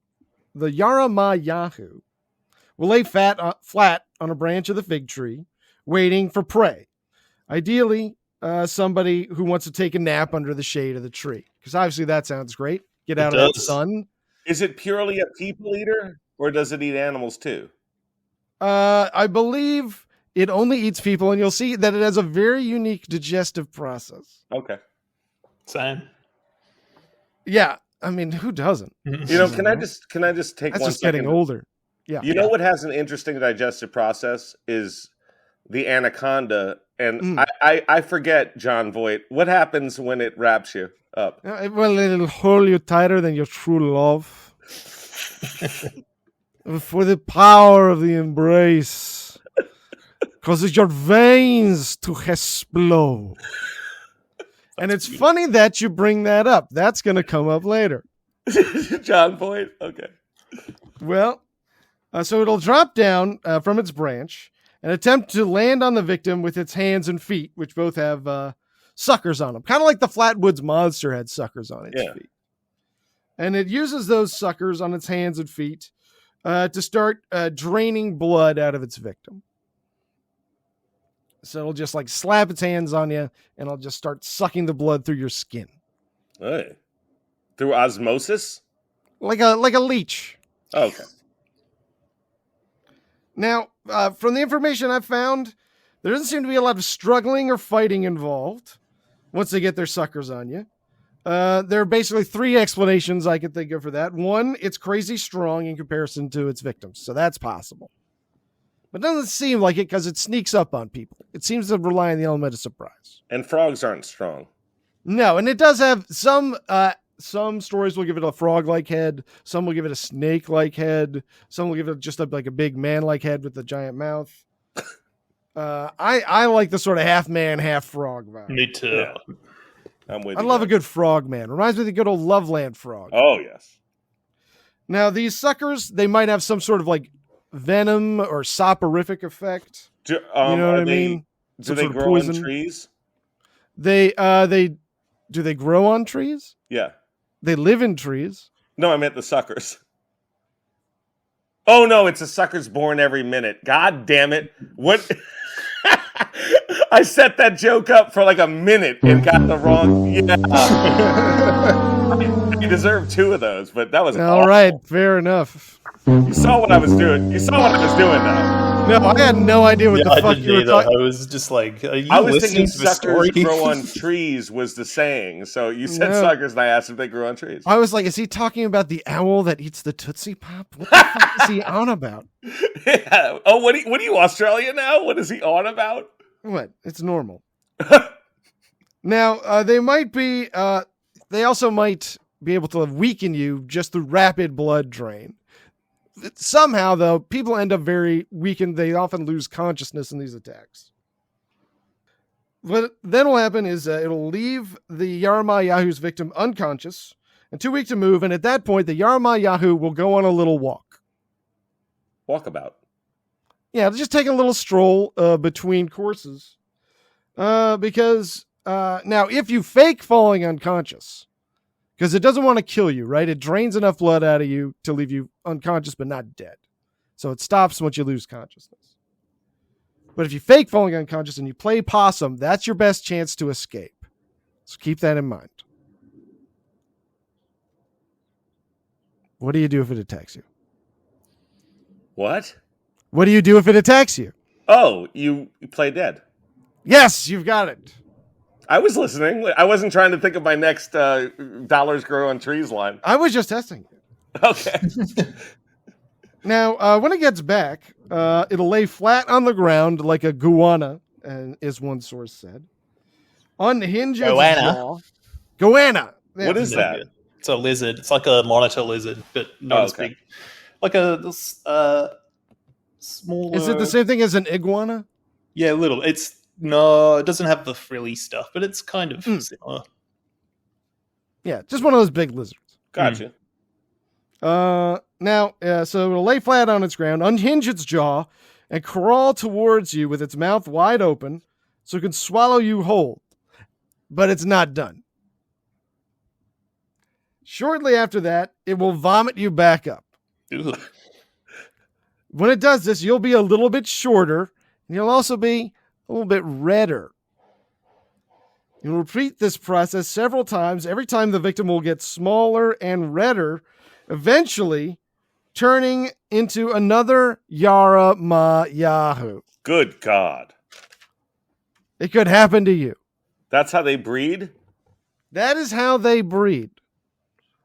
will lay flat on a branch of the fig tree, waiting for prey. Ideally, somebody who wants to take a nap under the shade of the tree, because obviously that sounds great. Get out of the sun. Is it purely a people eater, or does it eat animals too? I believe it only eats people, and you'll see that it has a very unique digestive process. Okay. Same. Yeah, I mean, who doesn't? Can I just take That's one just second? getting older. Yeah. You know what has an interesting digestive process is the anaconda, and I forget, John Voight, what happens when it wraps you up? Well, it'll hold you tighter than your true love. For the power of the embrace causes your veins to explode. And it's funny that you bring that up. That's going to come up later. John Voight? Okay. Well, so it'll drop down from its branch and attempt to land on the victim with its hands and feet, which both have suckers on them. Kind of like the Flatwoods Monster had suckers on its feet. And it uses those suckers on its hands and feet to start draining blood out of its victim. So it'll just like slap its hands on you and it'll just start sucking the blood through your skin. Hey. Through osmosis? Like a leech. Oh, okay. Now, from the information I've found, there doesn't seem to be a lot of struggling or fighting involved once they get their suckers on you. There are basically 3 explanations I could think of for that. One, it's crazy strong in comparison to its victims, so that's possible. But it doesn't seem like it because it sneaks up on people. It seems to rely on the element of surprise. And frogs aren't strong. No, and it does have some stories will give it a frog-like head. Some will give it a snake-like head. Some will give it just like a big man-like head with a giant mouth. I like the sort of half man, half frog vibe. Me too. Yeah. I'm with I you. love a good frog man. Reminds me of the good old Loveland frog. Oh, yes. Now, these suckers, they might have some sort of like venom or soporific effect. Do, You know what I mean? Do Some they sort of grow on poison. trees? They do they grow on trees? Yeah. They live in trees. No, I meant the suckers. Oh, no, it's a sucker's born every minute. God damn it. What? I set that joke up for like a minute and got the wrong. Yeah. You deserve 2 of those, but that was All awful. right, fair enough. You saw what I was doing. You saw what I was doing, though. No, I had no idea what Yeah, the I fuck didn't you were either. talking. I was just like, are you I was listening thinking to the story? suckers grow on trees was the saying. So you said No. suckers, and I asked if they grew on trees. I was like, is he talking about the owl that eats the Tootsie Pop? What the fuck is he on about? Yeah. Oh, what are you, Australia now? What is he on about? What? It's normal. Now, they might be, they also might be able to weaken you just through rapid blood drain. Somehow, though, people end up very weakened. They often lose consciousness in these attacks. What then will happen is it'll leave the Yara-Ma-Yha-Who's victim unconscious and too weak to move. And at that point, the Yara-Ma-Yha-Who will go on a little walk. Walkabout. Yeah, just take a little stroll between courses. Because now, if you fake falling unconscious, because it doesn't want to kill you, right? It drains enough blood out of you to leave you unconscious but not dead. So it stops once you lose consciousness. But if you fake falling unconscious and you play possum, that's your best chance to escape. So keep that in mind. What do you do if it attacks you? What? What do you do if it attacks you? Oh, you play dead. Yes, you've got it. I was listening. I wasn't trying to think of my next dollars grow on trees line. I was just testing it. Okay. Now, when it gets back, it'll lay flat on the ground like a goanna, as one source said. Unhinge its Goanna? jaw. Goanna. Yeah. What is that? It's a lizard. It's like a monitor lizard, but not as okay. big. Like a smaller. Is it the same thing as an iguana? Yeah, a little. It doesn't have the frilly stuff, but it's kind of similar. Yeah, just one of those big lizards. Gotcha. So it'll lay flat on its ground, unhinge its jaw, and crawl towards you with its mouth wide open so it can swallow you whole. But it's not done. Shortly after that, it will vomit you back up. Ugh. When it does this, you'll be a little bit shorter, and you'll also be a little bit redder. You'll repeat this process several times. Every time the victim will get smaller and redder, eventually turning into another Yara-Ma-Yha-Who. Good God. It could happen to you. That's how they breed? That is how they breed.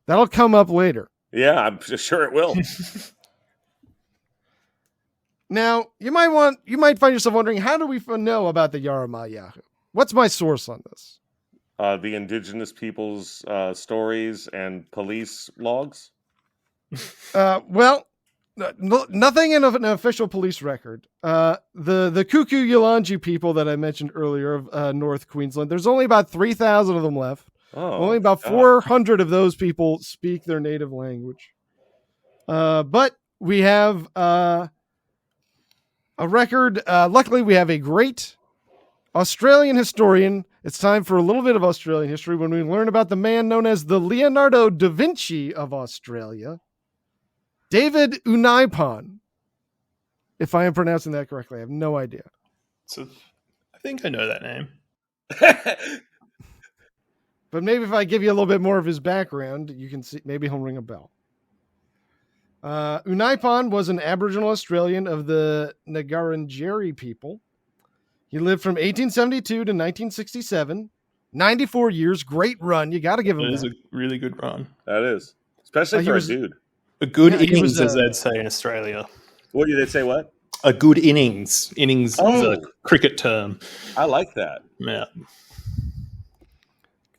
That'll come up later. Yeah, I'm sure it will. Now, you might find yourself wondering, how do we know about the Yara-Ma-Yha-Who? What's my source on this? The indigenous people's stories and police logs? Nothing in an official police record. The Kuku Yalanji people that I mentioned earlier of North Queensland, there's only about 3,000 of them left. Oh, Only about 400 of those people speak their native language. But we have a record. Luckily, we have a great Australian historian. It's time for a little bit of Australian history when we learn about the man known as the Leonardo da Vinci of Australia, David Unaipon. If I am pronouncing that correctly, I have no idea. So, I think I know that name. But maybe if I give you a little bit more of his background, you can see, maybe he'll ring a bell. Unaipon was an Aboriginal Australian of the Ngarrindjeri people. He lived from 1872 to 1967. 94 years, great run. You got to give him It is that. a really good run. That is. Especially He for was- a dude. A good Yeah, he innings, was, as they'd say in Australia. What did they say? What? A good innings. Innings is Oh. a cricket term. I like that. Yeah.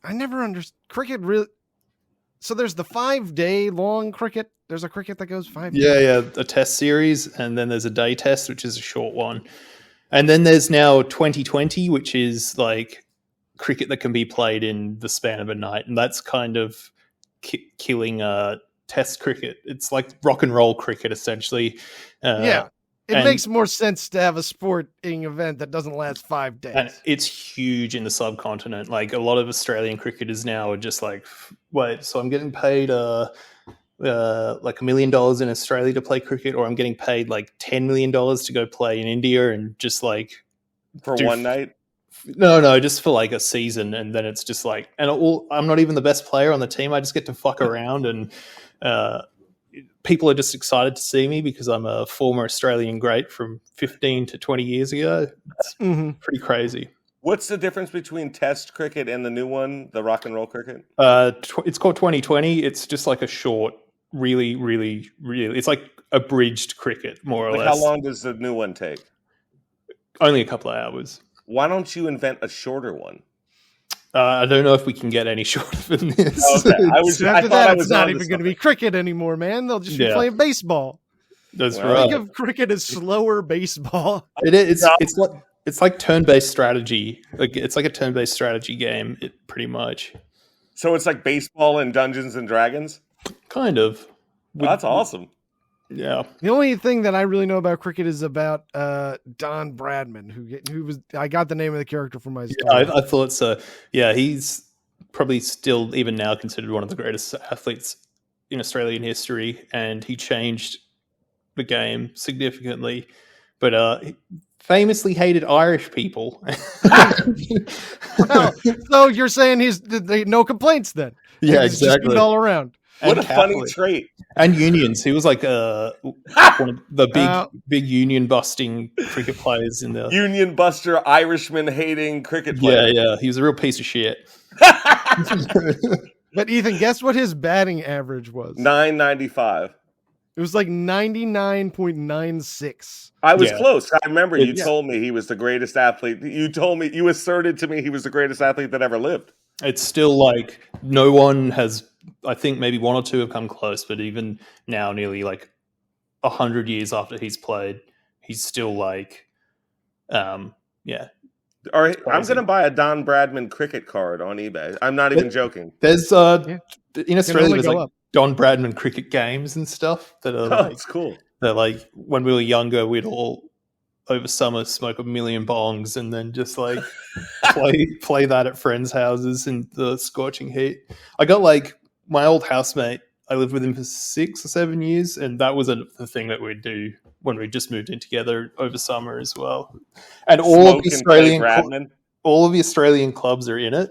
I never understood cricket really. So there's the 5-day long cricket. There's a cricket that goes 5 days. Yeah. A test series, and then there's a day test, which is a short one. And then there's now 2020, which is like cricket that can be played in the span of a night. And that's kind of killing test cricket. It's like rock and roll cricket, essentially. Yeah. It makes more sense to have a sporting event that doesn't last 5 days. And it's huge in the subcontinent. Like a lot of Australian cricketers now are just like, wait, so I'm getting paid like $1 million in Australia to play cricket, or I'm getting paid like $10 million to go play in India and just like For one night? No, just for like a season, and then it's just like, and I'm not even the best player on the team. I just get to fuck around, and people are just excited to see me because I'm a former Australian great from 15 to 20 years ago. It's pretty crazy. What's the difference between test cricket and the new one, the rock and roll cricket? It's called 2020. It's just like a short, really, it's like abridged cricket, more or less. How long does the new one take? Only a couple of hours. Why don't you invent a shorter one? I don't know if we can get any shorter than this. Okay. After that, it's not even going to be cricket anymore, man. They'll just be playing baseball. That's Well, right. Think of cricket as slower baseball. It's like turn-based strategy. Like it's like a turn-based strategy game. Pretty much. So it's like baseball and Dungeons and Dragons? Kind of. Well, that's awesome. Yeah. The only thing that I really know about cricket is about Don Bradman, who was. I got the name of the character from my story. I thought so. Yeah, he's probably still even now considered one of the greatest athletes in Australian history, and he changed the game significantly. But he famously hated Irish people. Well, so you're saying no complaints then? Yeah, It's just exactly. good all around. What And a funny Catholic. trait. And unions. He was like one of the big union busting cricket players in the Union buster, Irishman hating cricket player. Yeah. He was a real piece of shit. But Ethan, guess what his batting average was? 995. It was like 99.96. I was Yeah. close. I remember you told me he was the greatest athlete. You asserted to me he was the greatest athlete that ever lived. It's still like no one has. I think maybe one or two have come close, but even now, nearly like 100 years after he's played, he's still like, All right, I'm going to buy a Don Bradman cricket card on eBay. I'm not even joking. There's in Australia only there's go like up. Don Bradman cricket games and stuff that are like, It's cool. they're like when we were younger, we'd all over summer smoke 1 million bongs and then just like play that at friends' houses in the scorching heat. I got like my old housemate. I lived with him for 6 or 7 years, and that was the thing that we'd do when we just moved in together over summer as well. And all of the Australian clubs are in it,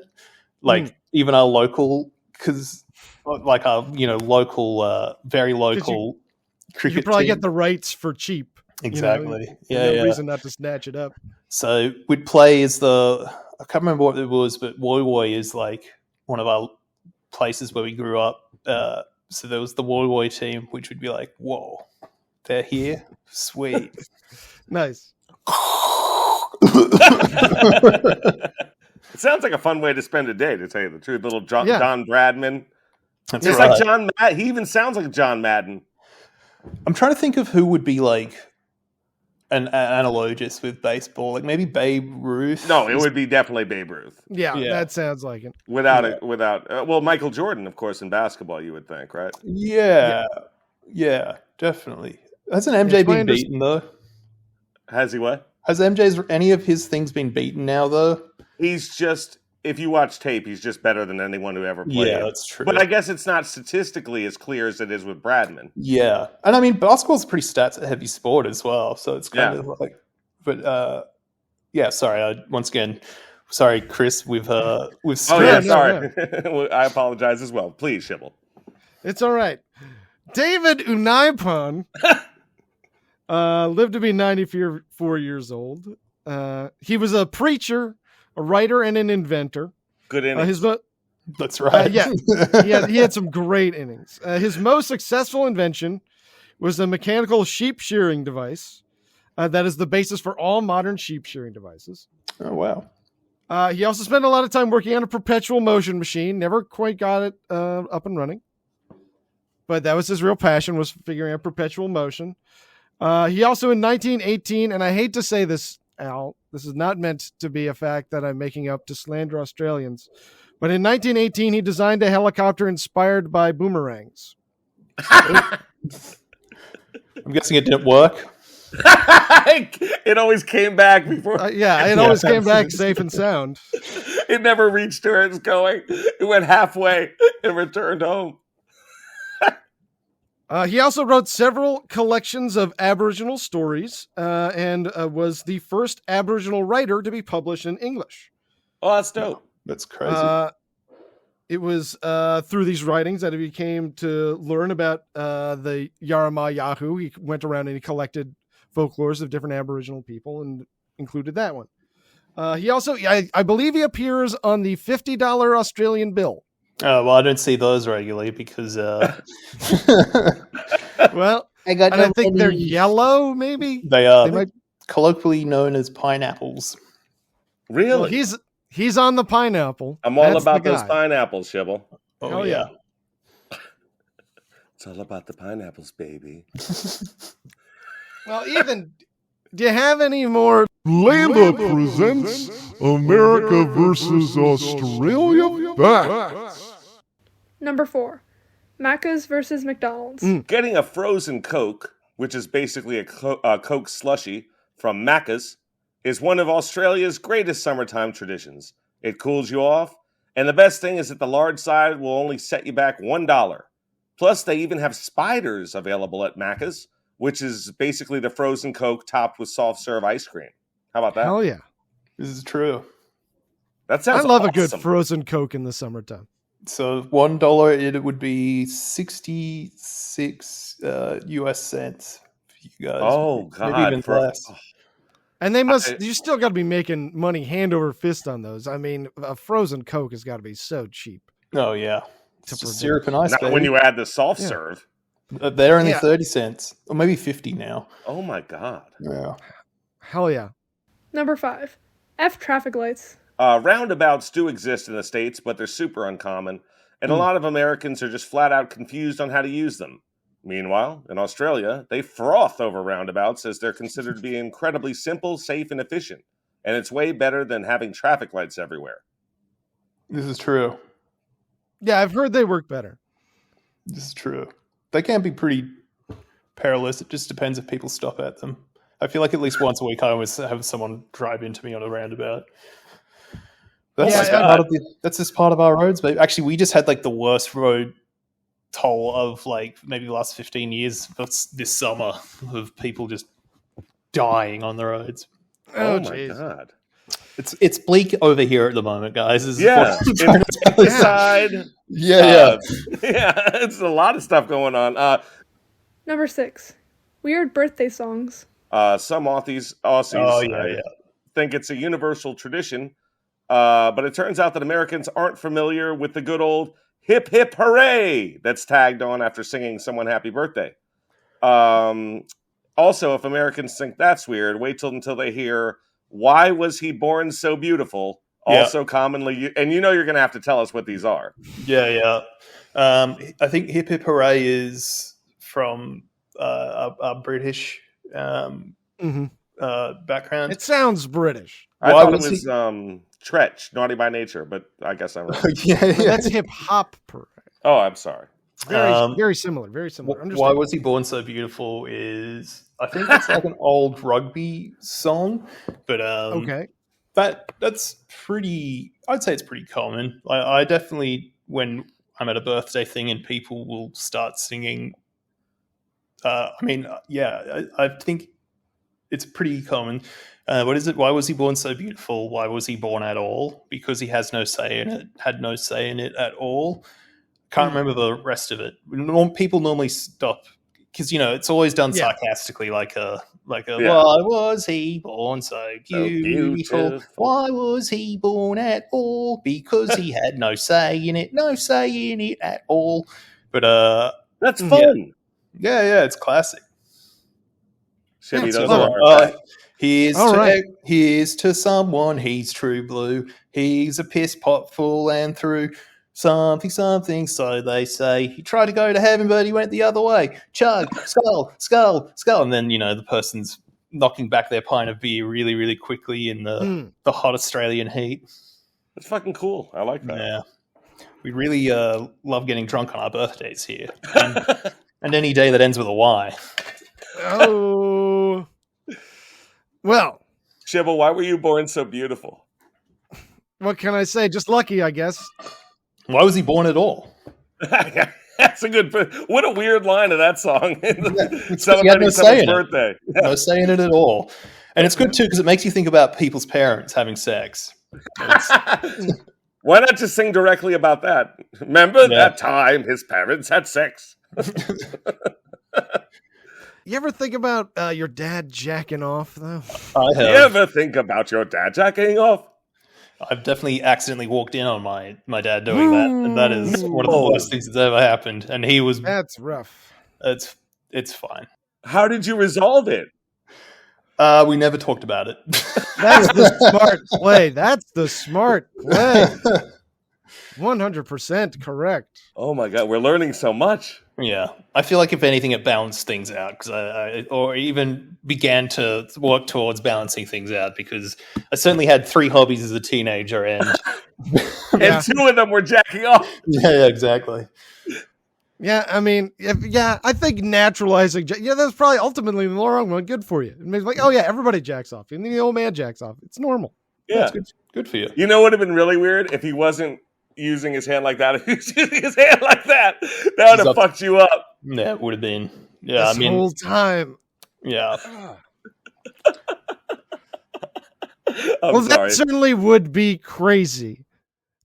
like even our local, because like our local, very local cricket. You could probably team. get the rights for cheap. Exactly. No reason not to snatch it up. So we'd play as I can't remember what it was, but Woi Woi is like one of our places where we grew up. So there was the Woi Woi team, which would be like, whoa, they're here? Sweet. Nice. It sounds like a fun way to spend a day, to tell you the truth. Little Don Bradman. That's It's right. like John Madden. He even sounds like John Madden. I'm trying to think of who would be like an analogous with baseball, like maybe Babe Ruth. No, it would be definitely Babe Ruth. Yeah, Yeah. that sounds like it. Without Michael Jordan, of course, in basketball, you would think, right? Yeah, definitely. Hasn't MJ been beaten though? Has he what? Has any of his things been beaten now though? He's just, if you watch tape, he's just better than anyone who ever played. Yeah, that's true. But I guess it's not statistically as clear as it is with Bradman. Yeah, and I mean basketball's a pretty stats-heavy sport as well, so it's kind of like. But sorry. Once again, sorry, Chris. We've Oh yeah, No, sorry. I apologize as well. Please, Shibble. It's all right. David Unaipon lived to be 94 years old. He was a preacher, a writer, and an inventor. Good innings. That's right. He had some great innings. His most successful invention was a mechanical sheep shearing device. That is the basis for all modern sheep shearing devices. Oh, wow. He also spent a lot of time working on a perpetual motion machine. Never quite got it up and running. But that was his real passion, was figuring out perpetual motion. He also, in 1918, and I hate to say this, Al, this is not meant to be a fact that I'm making up to slander Australians, but in 1918, he designed a helicopter inspired by boomerangs. I'm guessing it didn't work. It always came back before. It always came back safe and sound. It never reached where it's going. It went halfway and returned home. He also wrote several collections of Aboriginal stories and was the first Aboriginal writer to be published in English. Oh, that's dope. That's crazy. It was through these writings that he came to learn about the Yara-Ma-Yha-Who. He went around and he collected folklores of different Aboriginal people and included that one. He also, I believe he appears on the $50 Australian bill. Oh, well, I don't see those regularly because... Well, I think they're yellow, maybe? They are. They might... colloquially known as pineapples. Really? Well, he's on the pineapple. I'm all That's about the those guy. pineapples, Shibble. Oh, Hell yeah. It's all about the pineapples, baby. Well, Ethan, do you have any more? Layla presents America versus Australia Facts. Number 4. Macca's versus McDonald's. Getting a frozen Coke, which is basically a Coke slushy from Macca's, is one of Australia's greatest summertime traditions. It cools you off, and the best thing is that the large side will only set you back $1. Plus, they even have spiders available at Macca's, which is basically the frozen Coke topped with soft serve ice cream. How about that? Hell yeah. This is true. That sounds I love awesome. a good frozen Coke in the summertime. So $1, it would be 66 US cents for you guys. Oh, God. Maybe even less. And you still got to be making money hand over fist on those. I mean, a frozen Coke has got to be so cheap. Oh, yeah. It's just syrup and ice, Not baby. when you add the soft serve. They're only 30 cents. Or maybe 50 now. Oh, my God. Yeah. Hell yeah. Number 5. F traffic lights. Roundabouts do exist in the States, but they're super uncommon, and a lot of Americans are just flat out confused on how to use them. Meanwhile, in Australia, they froth over roundabouts as they're considered to be incredibly simple, safe, and efficient, and it's way better than having traffic lights everywhere. This is true. Yeah, I've heard they work better. This is true. They can be pretty perilous. It just depends if people stop at them. I feel like at least once a week I always have someone drive into me on a roundabout. That's just part of our roads, babe. Actually, we just had like the worst road toll of like maybe the last 15 years. That's this summer of people just dying on the roads. Oh my God. It's bleak over here at the moment, guys. This is Inside. Yeah. It's a lot of stuff going on. Number 6. Weird birthday songs. Some Aussies think it's a universal tradition, but it turns out that Americans aren't familiar with the good old hip hip hooray that's tagged on after singing someone happy birthday. Also, if Americans think that's weird, wait until they hear "Why Was He Born So Beautiful?" Also commonly, and you're going to have to tell us what these are. Yeah. I think hip hip hooray is from a British background. It sounds British. I thought it was Tretch, Naughty by Nature, but I guess I'm wrong. That's hip hop. Oh, I'm sorry. Very similar. Very similar. Why Was He Born So Beautiful is, I think it's like an old rugby song, but okay. That's pretty, I'd say it's pretty common. I definitely, when I'm at a birthday thing and people will start singing, I think it's pretty common. What is it? Why was he born so beautiful? Why was he born at all? Because he has no say in it. Had no say in it at all. Can't remember the rest of it. People normally stop because it's always done sarcastically, like a. Why was he born so beautiful? Why was he born at all? Because he had no say in it. No say in it at all. But that's fun. Yeah, it's classic. Shibby Yeah, those love are it. Here's to someone, he's true blue. He's a piss pot full and through. Something, so they say. He tried to go to heaven, but he went the other way. Chug, skull, skull, skull. And then, the person's knocking back their pint of beer really, really quickly in the hot Australian heat. It's fucking cool. I like that. Yeah. We really love getting drunk on our birthdays here. And any day that ends with a Y. Oh. Well. Shibble, why were you born so beautiful? What can I say? Just lucky, I guess. Why was he born at all? That's a good... What a weird line of that song. He had no say in birthday. It. No say in it at all. And it's good, too, because it makes you think about people's parents having sex. Why not just sing directly about that? Remember that time his parents had sex? You ever think about your dad jacking off, though? I have. You ever think about your dad jacking off? I've definitely accidentally walked in on my dad doing that, and that is one of the worst things that's ever happened. And he was... That's rough. It's fine. How did you resolve it? We never talked about it. That's the smart play. That's the smart play. 100% correct. Oh my God, we're learning so much. Yeah, I feel like if anything, it balanced things out or even began to work towards balancing things out because I certainly had 3 hobbies as a teenager, and and 2 of them were jacking off. Yeah, exactly. Yeah, I mean, I think naturalizing, that's probably ultimately the long run good for you. It makes like, oh yeah, everybody jacks off, and then the old man jacks off. It's normal. Yeah, that's good for you. You know what would have been really weird if he wasn't using his hand like that. If he was using his hand like that, that would have fucked you up. Yeah, it would have been. Yeah, this whole time. Yeah. That certainly would be crazy.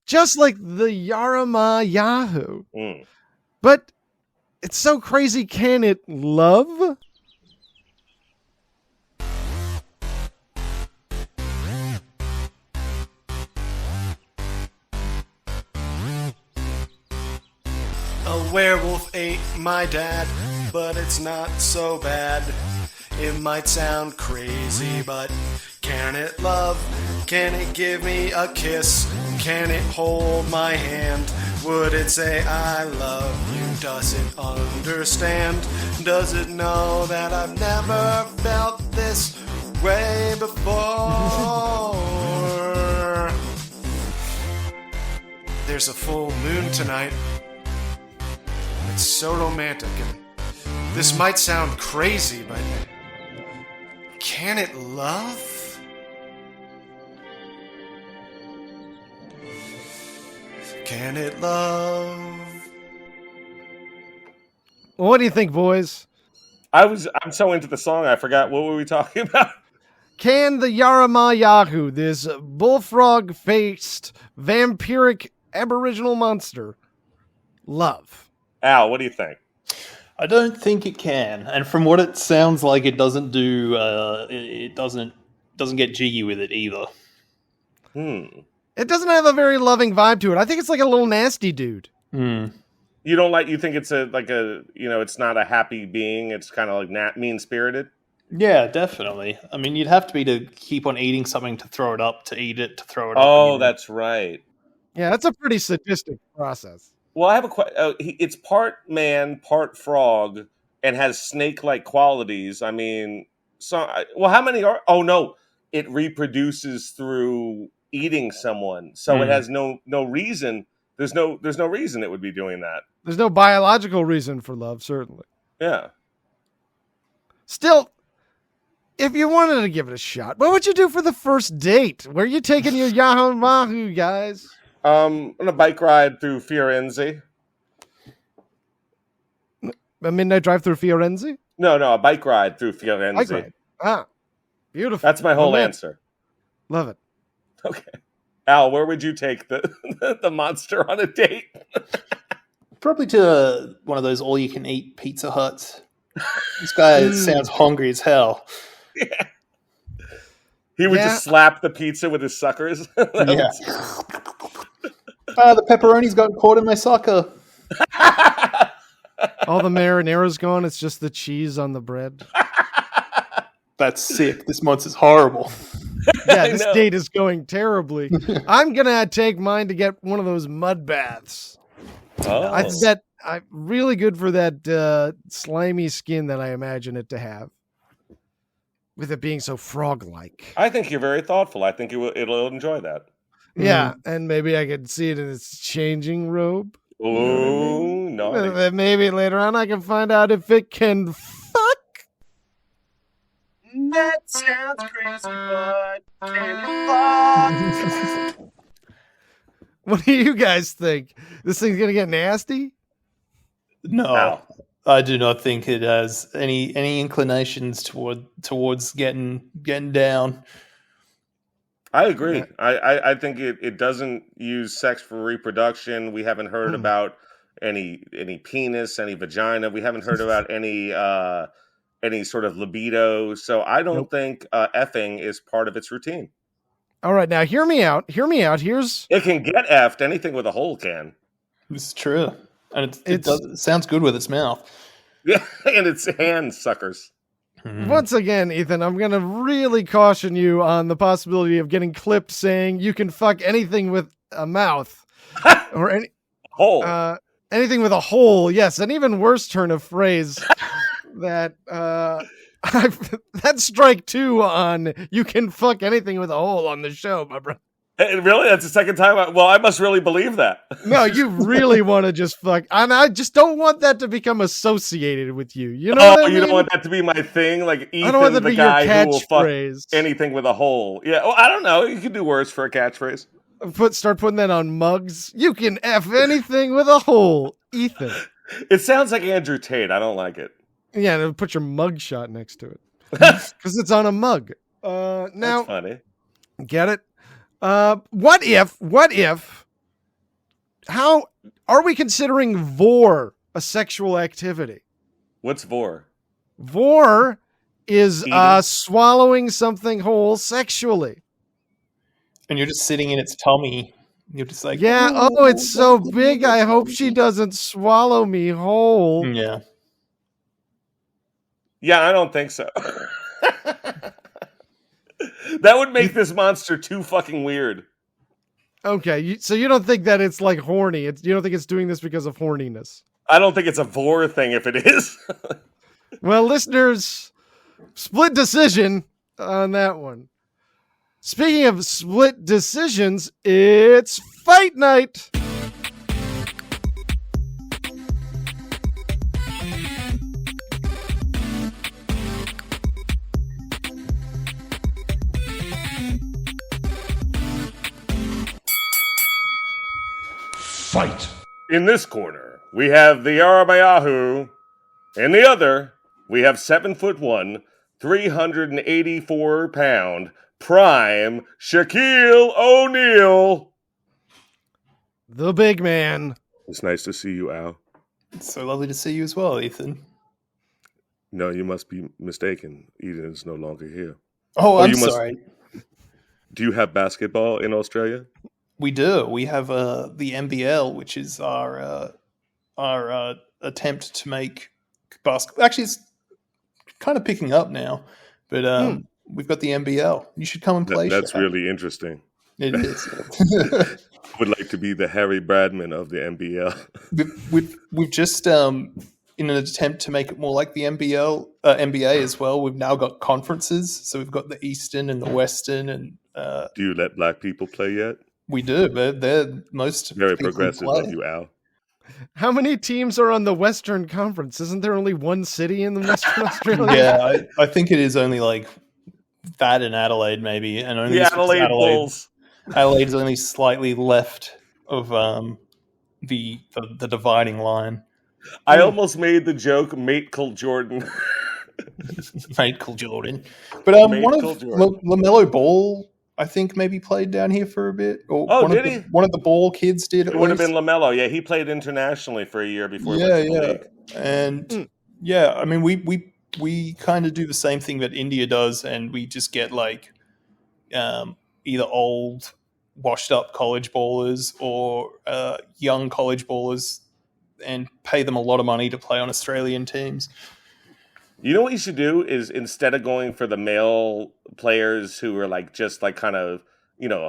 Just like the Yara-Ma-Yha-Who. But it's so crazy, can it love? A werewolf ate my dad, but it's not so bad. It might sound crazy, but can it love? Can it give me a kiss? Can it hold my hand? Would it say I love you? Does it understand? Does it know that I've never felt this way before? There's a full moon tonight. It's so romantic, and this might sound crazy, but can it love? Can it love? What do you think, boys? I'm so into the song, I forgot. What were we talking about? Can the Yara-Ma-Yha-Who, this bullfrog-faced, vampiric aboriginal monster, love? Al, what do you think? I don't think it can, and from what it sounds like, it doesn't do. It doesn't get jiggy with it either. It doesn't have a very loving vibe to it. I think it's like a little nasty dude. You don't like? You think it's it's not a happy being. It's kind of like mean spirited. Yeah, definitely. I mean, you'd have to be to keep on eating something to throw it up, to eat it, to throw it up. Oh, that's right. Yeah, that's a pretty sadistic process. Well, I have a question. It's part man, part frog, and has snake-like qualities. I mean, how many are? Oh no, it reproduces through eating someone, so it has no reason. There's no reason it would be doing that. There's no biological reason for love, certainly. Yeah. Still, if you wanted to give it a shot, what would you do for the first date? Where are you taking your Yara-Ma-Yha-Who, guys? On a bike ride through Firenze. A midnight drive through Firenze? No, a bike ride through Firenze. Bike ride. Ah, beautiful. That's my whole answer. Love it. Okay. Al, where would you take the monster on a date? Probably to one of those all-you-can-eat Pizza Huts. This guy sounds hungry as hell. Yeah. He would just slap the pizza with his suckers. Yeah. The pepperoni's gotten caught in my sucker. All the marinara's gone. It's just the cheese on the bread. That's sick. This monster's horrible. Yeah, this date is going terribly. I'm gonna take mine to get one of those mud baths. Oh. I think that really good for that slimy skin that I imagine it to have, with it being so frog-like. I think you're very thoughtful. I think it'll enjoy that. Yeah, and maybe I could see it in its changing robe. Oh, naughty. Then maybe later on I can find out if it can fuck. That sounds crazy, but can fuck? What do you guys think? This thing's gonna get nasty? No, Ow. I do not think it has any inclinations towards getting down. I agree. I think it doesn't use sex for reproduction. We haven't heard about any penis, any vagina. We haven't heard about any sort of libido. So I don't think effing is part of its routine. All right, now hear me out. It can get effed. Anything with a hole can. This is true, and it sounds good with its mouth. Yeah, and it's hand suckers. Once again, Ethan, I'm going to really caution you on the possibility of getting clipped saying you can fuck anything with a mouth or any hole. Anything with a hole. Yes, an even worse turn of phrase that that's strike 2 on you can fuck anything with a hole on the show, my brother. Hey, really? That's the second time? I must really believe that. No, you really want to just fuck. And I just don't want that to become associated with you. You know what I mean? You don't want that to be my thing? Like I don't want that Ethan, to the be your guy who will fuck catchphrase. anything with a hole. Yeah, well, I don't know. You can do worse for a catchphrase. Start putting that on mugs. You can F anything with a hole, Ethan. It sounds like Andrew Tate. I don't like it. Yeah, and put your mug shot next to it. Because it's on a mug. Now, that's funny. Get it? What if, how are we considering vor a sexual activity? What's vor? Vor is Eating? swallowing something whole sexually. And you're just sitting in its tummy. You're just like, Yeah, oh, it's so big. I hope she doesn't swallow me whole. Yeah. Yeah, I don't think so. That would make this monster too fucking weird. Okay, so you don't think that it's like horny. You don't think it's doing this because of horniness. I don't think it's a vor thing if it is. Well, listeners, split decision on that one. Speaking of split decisions, it's fight night. Fight! In this corner, we have the Yara-Ma-Yha-Who. In the other, we have 7'1", 384-pound, prime Shaquille O'Neal. The big man. It's nice to see you, Al. It's so lovely to see you as well, Ethan. No, you must be mistaken. Eden is no longer here. Oh, I'm you must- sorry. Do you have basketball in Australia? We do. We have the NBL, which is our attempt to make basketball. Actually, it's kind of picking up now, but we've got the NBL. You should come and play. That's Shaq. really interesting. It is. I would like to be the Harry Bradman of the NBL. We've just in an attempt to make it more like the NBA as well. We've now got conferences, so we've got the Eastern and the Western, and Do you let black people play yet? we do. They're most Very people progressive play. of you, Al. How many teams are on the Western Conference? Isn't there only one city in the Western Australia? Yeah, I think it is only like that in Adelaide, maybe, and only The because Adelaide Bulls. Adelaide's only slightly left of the dividing line. I almost made the joke, Matekel Jordan. Michael Jordan, but one Michael of Jordan. LaMelo Ball, I think, maybe played down here for a bit. Or Oh, one did of he? One of the Ball kids did. It would have been LaMelo. Yeah, he played internationally for a year before he went to the league. And yeah, I mean, we kind of do the same thing that India does, and we just get like either old, washed-up college ballers or young college ballers, and pay them a lot of money to play on Australian teams. You know what you should do is instead of going for the male players who are like just like kind of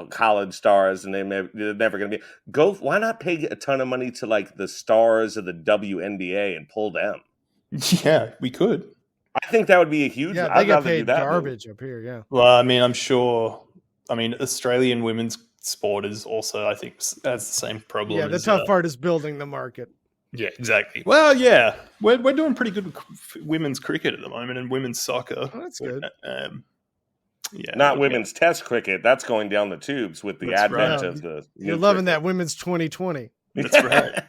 college stars and they're never going to be why not pay a ton of money to like the stars of the WNBA and pull them? Yeah, we could. I think that would be a huge. Yeah, they I'd get rather do paid that garbage up here. Yeah. Well, I mean, I'm sure. I mean, Australian women's sport is also, I think, has the same problem. Yeah, the tough part is building the market. Yeah, exactly. Well, yeah, we're doing pretty good with women's cricket at the moment and women's soccer. Oh, that's good. Yeah, Not women's test cricket. That's going down the tubes with the That's advent right. of the. You're loving that women's 2020. That's right.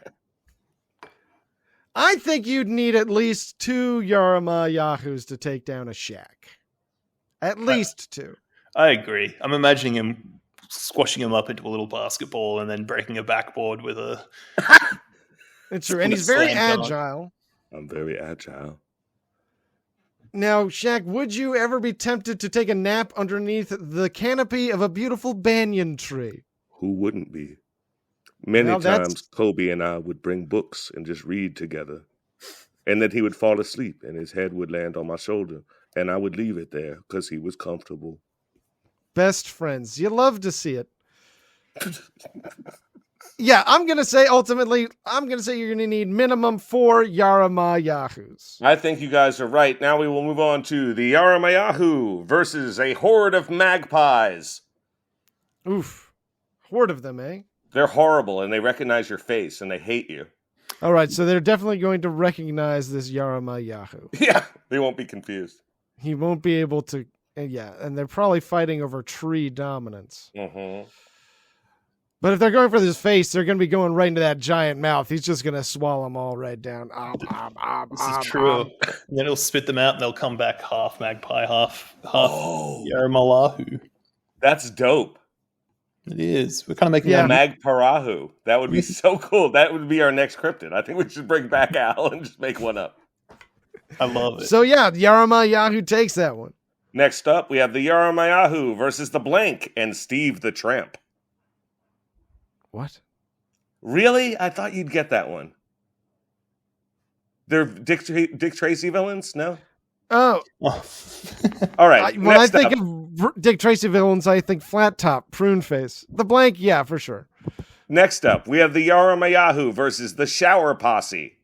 I think you'd need at least 2 Yara-Ma-Yha-Whos to take down a Shaq. At least 2. I agree. I'm imagining him squashing him up into a little basketball and then breaking a backboard with a. It's true, and he's very Slam dunk. agile. I'm very agile. Now, Shaq, would you ever be tempted to take a nap underneath the canopy of a beautiful banyan tree? Who wouldn't be? Many Well, that's- times Kobe and I would bring books and just read together. And then he would fall asleep and his head would land on my shoulder. And I would leave it there because he was comfortable. Best friends. You love to see it. Yeah, I'm going to say ultimately, you're going to need minimum 4 Yara-Ma-Yha-Whos. I think you guys are right. Now we will move on to the Yara-Ma-Yha-Who versus a horde of magpies. Oof. Horde of them, eh? They're horrible and they recognize your face and they hate you. All right, so they're definitely going to recognize this Yara-Ma-Yha-Who. Yeah, they won't be confused. He won't be able to, yeah, and they're probably fighting over tree dominance. Mm-hmm. But if they're going for this face, they're going to be going right into that giant mouth. He's just going to swallow them all right down. This is true. And then he'll spit them out and they'll come back half magpie, half Yara-Ma-Yha-Who. That's dope. It is. We're kind of making Yeah. that. Magparahu. That would be so cool. That would be our next cryptid. I think we should bring back Al and just make one up. I love it. So yeah, Yara-Ma-Yha-Who takes that one. Next up, we have the Yara-Ma-Yha-Who versus the Blank and Steve the Tramp. What? Really? I thought you'd get that one. They're Dick Tracy villains? No? Oh, All right. when I next think up, of Dick Tracy villains, I think flat top, prune face. The Blank, yeah, for sure. next up, we have the Yara-Ma-Yha-Who versus the Shower Posse.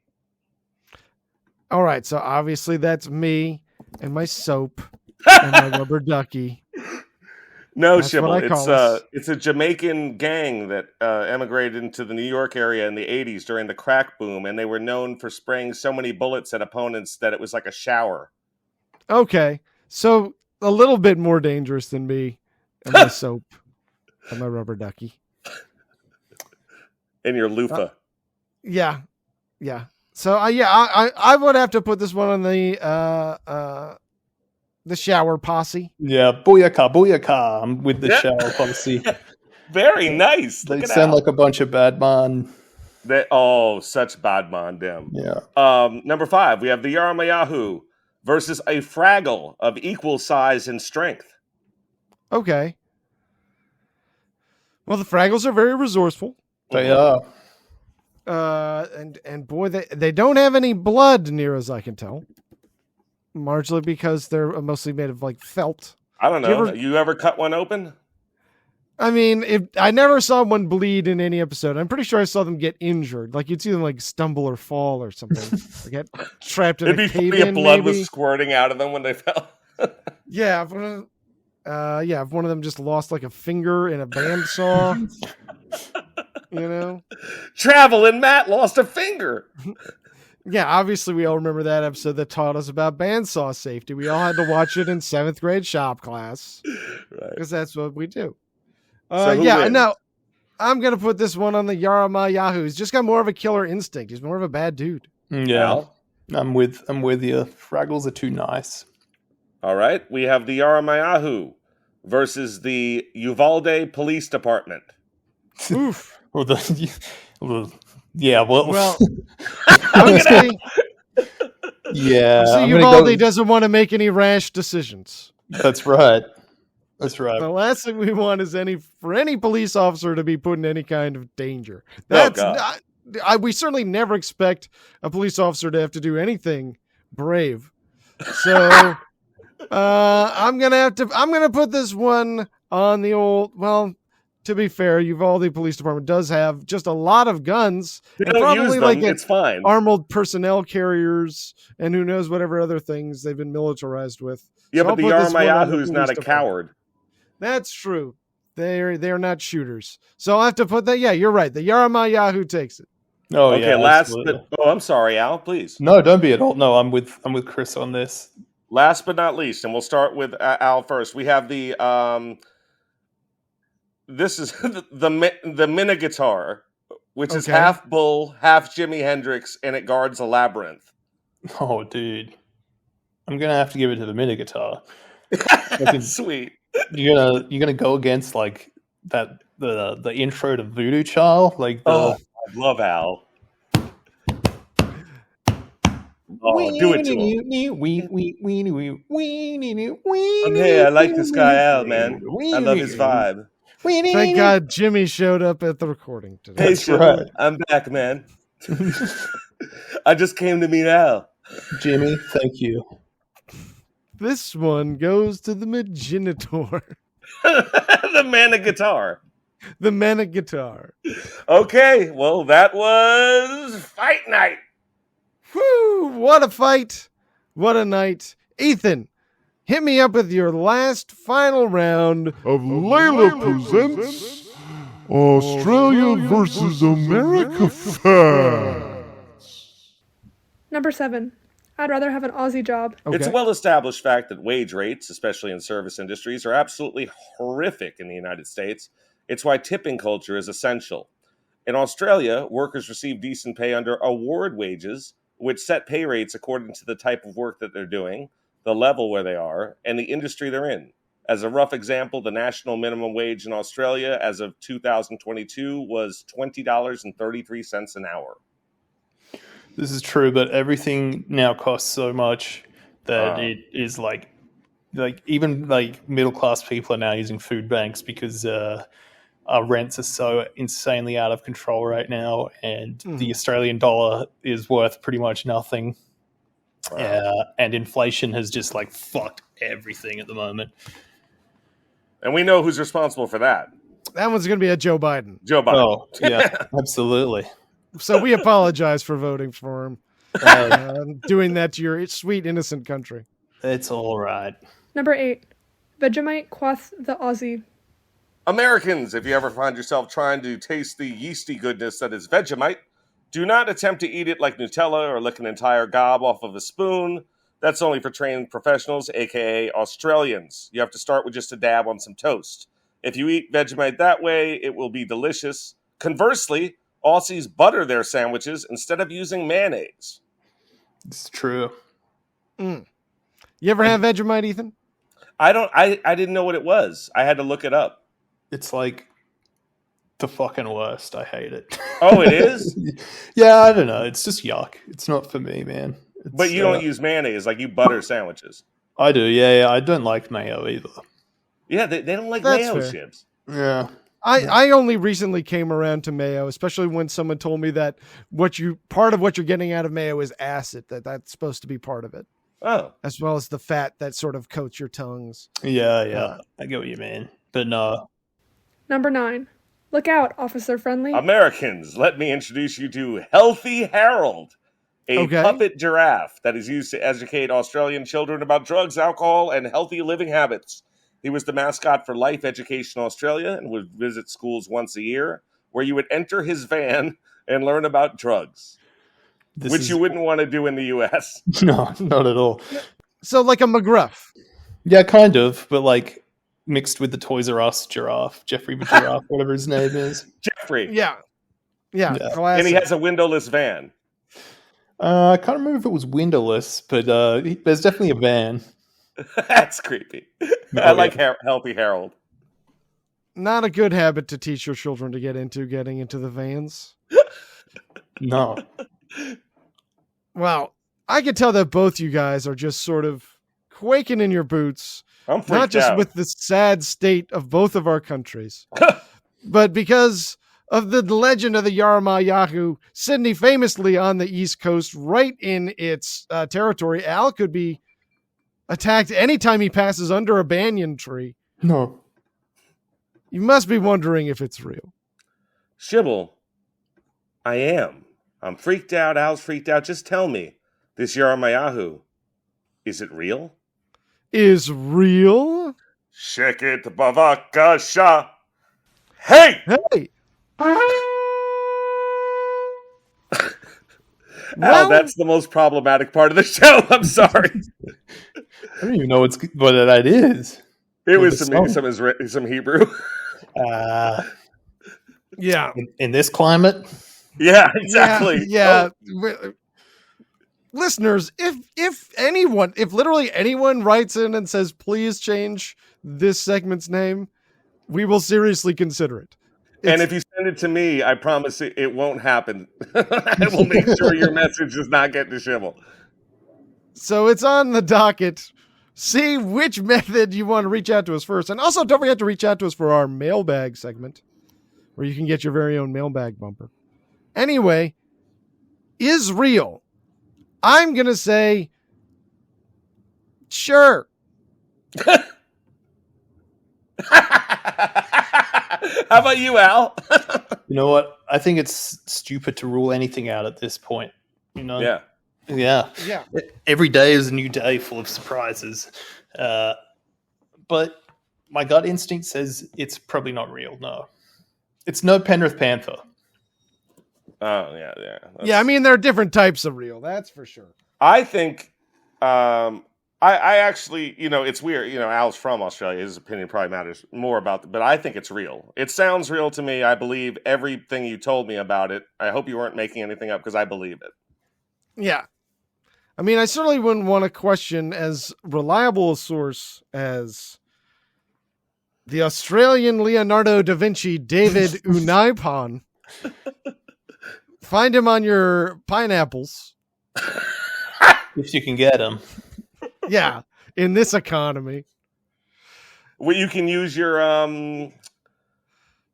All right, so obviously that's me and my soap and my rubber ducky. No, That's what I Shibble. call us. It's a Jamaican gang that emigrated into the New York area in the 80s during the crack boom, and they were known for spraying so many bullets at opponents that it was like a shower. Okay, so a little bit more dangerous than me and my soap and my rubber ducky. In your loofah. Yeah. So I would have to put this one on the shower posse. Yeah, booyaka. I'm with the shower policy. Very nice. They Look at sound Al. like a bunch of bad man. Such bad man, them. Yeah. Number 5, we have the Yara-Ma-Yha-Who versus a Fraggle of equal size and strength. Okay. Well, the Fraggles are very resourceful. They are. And boy, they don't have any blood near as I can tell. Largely because they're mostly made of like felt. I don't know. You ever cut one open? I mean, I never saw one bleed in any episode. I'm pretty sure I saw them get injured. Like you'd see them like stumble or fall or something. Like get trapped in It'd a be cave funny if in, blood maybe. was squirting out of them when they fell. Yeah, if one of them just lost like a finger in a bandsaw. You know? Travel and Matt lost a finger. Yeah, obviously we all remember that episode that taught us about bandsaw safety. We all had to watch it in 7th grade shop class. Right. Because that's what we do. So who yeah, wins? no. I'm going to put this one on the Yara-Ma-Yha-Who. He's just got more of a killer instinct. He's more of a bad dude. Yeah. Al? I'm with you. Fraggles are too nice. All right. We have the Yara-Ma-Yha-Who versus the Uvalde Police Department. Oof. Yeah, well, Honestly, yeah. I'm gonna Uvalde doesn't want to make any rash decisions. That's right. That's right. The last thing we want is for any police officer to be put in any kind of danger. That's God. we certainly never expect a police officer to have to do anything brave. So I'm gonna put this one on the old. Well, to be fair, Uvalde Police Department does have just a lot of guns They and don't probably use them. like It's fine. armored personnel carriers and who knows whatever other things they've been militarized with. Yeah, So but I'll the put this one on Yara-Ma-Yha-Who the is not police a department. coward. That's true. They're not shooters. So I'll have to put that. Yeah, you're right. The Yara-Ma-Yha-Who takes it. Oh Okay, yeah, last absolutely. but I'm sorry, Al, please. No, don't be at all. No, I'm with Chris on this. Last but not least, and we'll start with Al first. We have the this is the mini guitar, which is Okay. half bull, half Jimi Hendrix, and it guards a labyrinth. Oh, dude, I'm gonna have to give it to the mini guitar. Sweet. You're gonna go against like that the intro to Voodoo Child, like the. Oh, I love Al. Oh, do it to him. Hey, I like this guy Al, man. I love his vibe. Thank God Jimmy showed up at the recording today. Hey, That's Sean, right. I'm back, man. I just came to meet Al. Jimmy, thank you. This one goes to the Magenitor, The man of guitar. the Manic Guitar. Okay, well, that was Fight Night. Whew, what a fight. What a night. Ethan, hit me up with your last final round Of Layla presents Australia versus America Facts. Number 7. I'd rather have an Aussie job. Okay. It's a well-established fact that wage rates, especially in service industries, are absolutely horrific in the United States. It's why tipping culture is essential. In Australia, workers receive decent pay under award wages, which set pay rates according to the type of work that they're doing, the level where they are, and the industry they're in. As a rough example, the national minimum wage in Australia as of 2022 was $20.33 an hour. This is true, but everything now costs so much that it is like even like middle class people are now using food banks because our rents are so insanely out of control right now, and the Australian dollar is worth pretty much nothing. And inflation has just like fucked everything at the moment. And we know who's responsible for that. That one's going to be a Joe Biden. Joe Biden. Oh yeah, absolutely. So we apologize for voting for him. Doing that to your sweet, innocent country. It's all right. Number 8. Vegemite quoth the Aussie. Americans, if you ever find yourself trying to taste the yeasty goodness that is Vegemite, do not attempt to eat it like Nutella or lick an entire gob off of a spoon. That's only for trained professionals, aka Australians. You have to start with just a dab on some toast. If you eat Vegemite that way, it will be delicious. Conversely, Aussies butter their sandwiches instead of using mayonnaise. It's true. You ever have Vegemite, Ethan? I didn't know what it was. I had to look it up. It's like the fucking worst. I hate it. Oh, it is? Yeah, I don't know. It's just yuck. It's not for me, man. But you don't use mayonnaise, like you butter sandwiches. I do, yeah. I don't like mayo either. Yeah, they don't like That's mayo fair. chips. Yeah. I only recently came around to mayo, especially when someone told me that part of what you're getting out of mayo is acid, that's supposed to be part of it, Oh. as well as the fat that sort of coats your tongues. Yeah. I get what you mean. But no. Number 9. Look out, Officer Friendly. Americans, let me introduce you to Healthy Harold, a puppet giraffe that is used to educate Australian children about drugs, alcohol, and healthy living habits. He was the mascot for Life Education Australia and would visit schools once a year, where you would enter his van and learn about drugs, which you wouldn't want to do in the U.S. No, not at all. So like a McGruff. Yeah, kind of, but like mixed with the Toys R Us giraffe, Jeffrey the giraffe, whatever his name is. Jeffrey. Yeah. And Classic. he has a windowless van. I can't remember if it was windowless, but there's definitely a van. That's creepy. I like Healthy Harold. Not a good habit to teach your children to getting into the vans. No. Well, I can tell that both you guys are just sort of quaking in your boots. I'm freaked Not just out. with the sad state of both of our countries, but because of the legend of the Yara-Ma-Yha-Who, Sydney famously on the East Coast, right in its territory. Al could be attacked anytime he passes under a banyan tree. No. You must be wondering if it's real. Shibble, I am. I'm freaked out. Al's freaked out. Just tell me, this Yara-Ma-Yha-Who, is it real? Is real? Check it, Bavakasha. Hey! Hey! Al, that's the most problematic part of the show. I'm sorry. I don't even know what that is. It was some Hebrew. Yeah. In this climate? Yeah, exactly. Yeah. Listeners, if literally anyone writes in and says, please change this segment's name, we will seriously consider it. And if you send it to me, I promise it won't happen. I will make sure your message does not get to Shibble. So it's on the docket. See which method you want to reach out to us first. And also, don't forget to reach out to us for our mailbag segment, where you can get your very own mailbag bumper. Anyway, is real. I'm going to say, sure. How about you, Al? You know what? I think it's stupid to rule anything out at this point. You know? Yeah. Yeah. Yeah. Every day is a new day full of surprises. But my gut instinct says it's probably not real. No. It's no Penrith Panther. Oh, yeah. Yeah, I mean, there are different types of real. That's for sure. I think, I actually, it's weird. Al's from Australia. His opinion probably matters more but I think it's real. It sounds real to me. I believe everything you told me about it. I hope you weren't making anything up because I believe it. Yeah. I mean, I certainly wouldn't want to question as reliable a source as the Australian Leonardo da Vinci David Unaipan. Find him on your pineapples. If you can get them. Yeah, in this economy. Well, you can use your...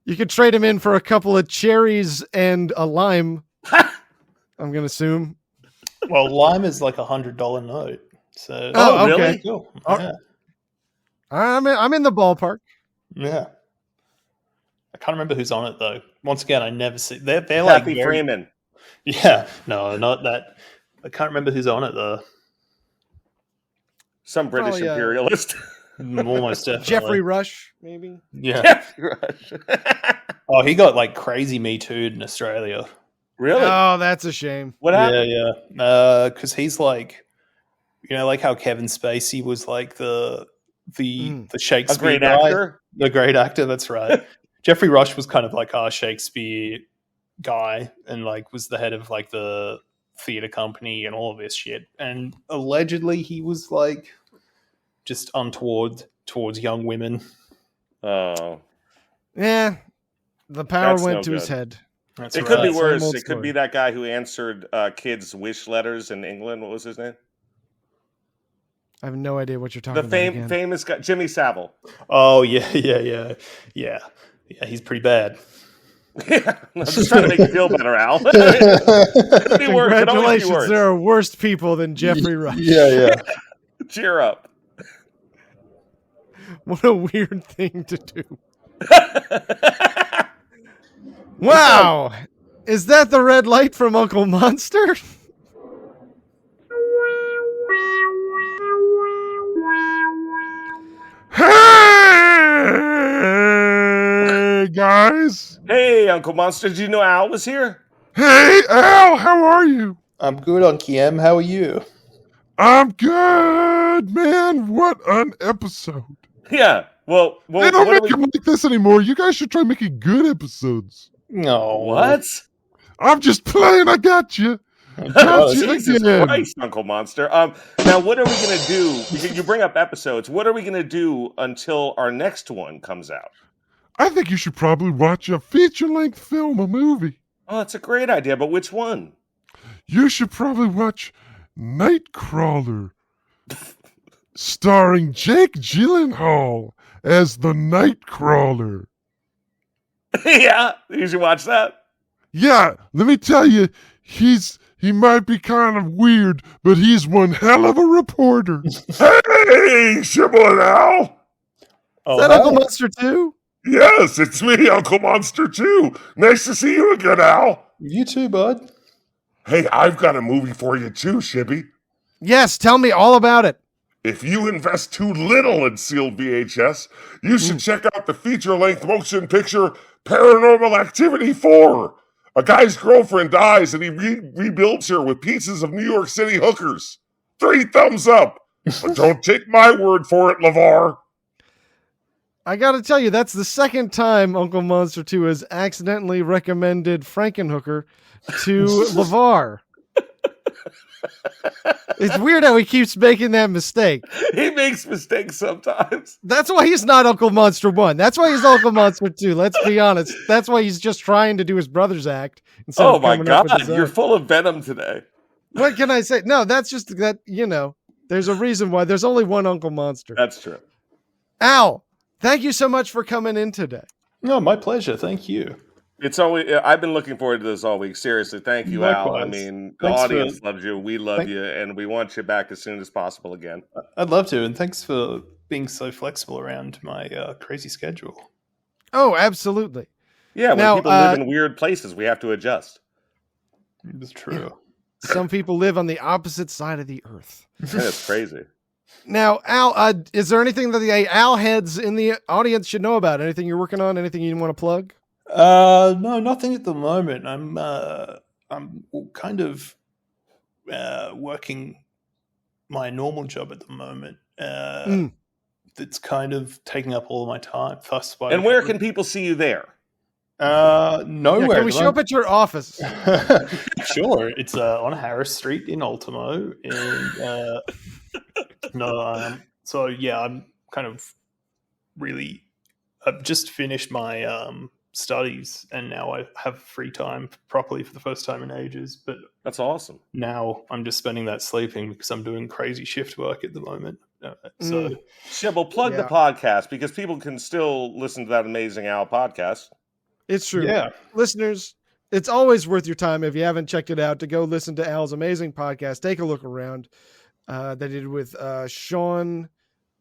You could trade him in for a couple of cherries and a lime. I'm going to assume. Well, lime is like $100 note. So okay. Really? Cool. Oh. Yeah. I'm in the ballpark. Yeah. I can't remember who's on it though. Once again, I never see. They're Kathy like Freeman. Yeah. No, not that. I can't remember who's on it though. Some British Probably, imperialist. Almost definitely. Jeffrey Rush, maybe. Yeah. Jeffrey Rush. Oh, he got like crazy Me Too'd in Australia. Really? Oh, that's a shame. What happened? Yeah. Because he's like, like how Kevin Spacey was like the Shakespeare A great guy. actor? The great actor, that's right. Jeffrey Rush was kind of like our Shakespeare guy and like was the head of like the theater company and all of this shit. And allegedly he was like just untoward towards young women. Oh. Yeah. The power That's went no to his good. head. That's It could be Same worse. old It could story. be that guy who answered kids' wish letters in England. What was his name? I have no idea what you're talking The about. again. famous guy, Jimmy Savile. Oh yeah. Yeah, he's pretty bad. Yeah, I'm just trying to make you feel better, Al. It could be worse. It could always be Congratulations, worse. there are worse people than Jeffrey Rush. Yeah. Cheer up. What a weird thing to do. Wow. Is that the red light from Uncle Monster? Hey, guys. Hey, Uncle Monster, did you know Al was here? Hey, Al, how are you? I'm good on Kiem. How are you? I'm good, man. What an episode. Yeah. Well, They don't what are make it like this anymore. You guys should try making good episodes. No. What? I'm just playing. I got you. Oh, Got you Jesus again. Christ, Uncle Monster. Now, what are we going to do? You bring up episodes. What are we going to do until our next one comes out? I think you should probably watch a feature-length film, a movie. Oh, that's a great idea, but which one? You should probably watch Nightcrawler, starring Jake Gyllenhaal as the Nightcrawler. Yeah, you should watch that. Yeah, let me tell you, he's He might be kind of weird, but he's one hell of a reporter. Hey, Shibble and Al! Oh, Is that hi. Uncle Monster too? Yes, it's me, Uncle Monster 2. Nice to see you again, Al. You too, bud. Hey, I've got a movie for you too, Shibby. Yes, tell me all about it. If you invest too little in sealed VHS, you should check out the feature-length motion picture Paranormal Activity 4. A guy's girlfriend dies and he rebuilds her with pieces of New York City hookers. 3 thumbs up. But don't take my word for it, LeVar. I gotta tell you, that's the second time Uncle Monster 2 has accidentally recommended Frankenhooker to LeVar. It's weird how he keeps making that mistake. He makes mistakes sometimes. That's why he's not Uncle Monster 1. That's why he's Uncle Monster 2. Let's be honest. That's why he's just trying to do his brother's act. instead Oh of my coming up with God, his you're own. full of venom today. What can I say? No, that's just that, there's a reason why there's only one Uncle Monster. That's true. Al, thank you so much for coming in today. No, my pleasure. Thank you. It's always. I've been looking forward to this all week. Seriously, thank you, Al. I Likewise. mean, the Thanks audience loves you. We love Thank- you, and we want you back as soon as possible again. I'd love to, and thanks for being so flexible around my crazy schedule. Oh, absolutely. Yeah, when Now, people live in weird places, we have to adjust. It's true. Some people live on the opposite side of the earth. It's crazy. Now, Al, is there anything that the Al heads in the audience should know about? Anything you're working on? Anything you want to plug? No, nothing at the moment. I'm kind of working my normal job at the moment. That's kind of taking up all of my time. Thus, And where can people see you there? Nowhere. Yeah, can we show up at your office? Sure. It's on Harris Street in Ultimo, and so yeah, I'm kind of really. I've just finished my studies, and now I have free time properly for the first time in ages. But That's awesome. now I'm just spending that sleeping because I'm doing crazy shift work at the moment. So Shibble, plug the Yeah. podcast because people can still listen to that amazing Al podcast. It's true. yeah, Listeners, it's always worth your time if you haven't checked it out to go listen to Al's amazing podcast. Take a look around. They did with Sean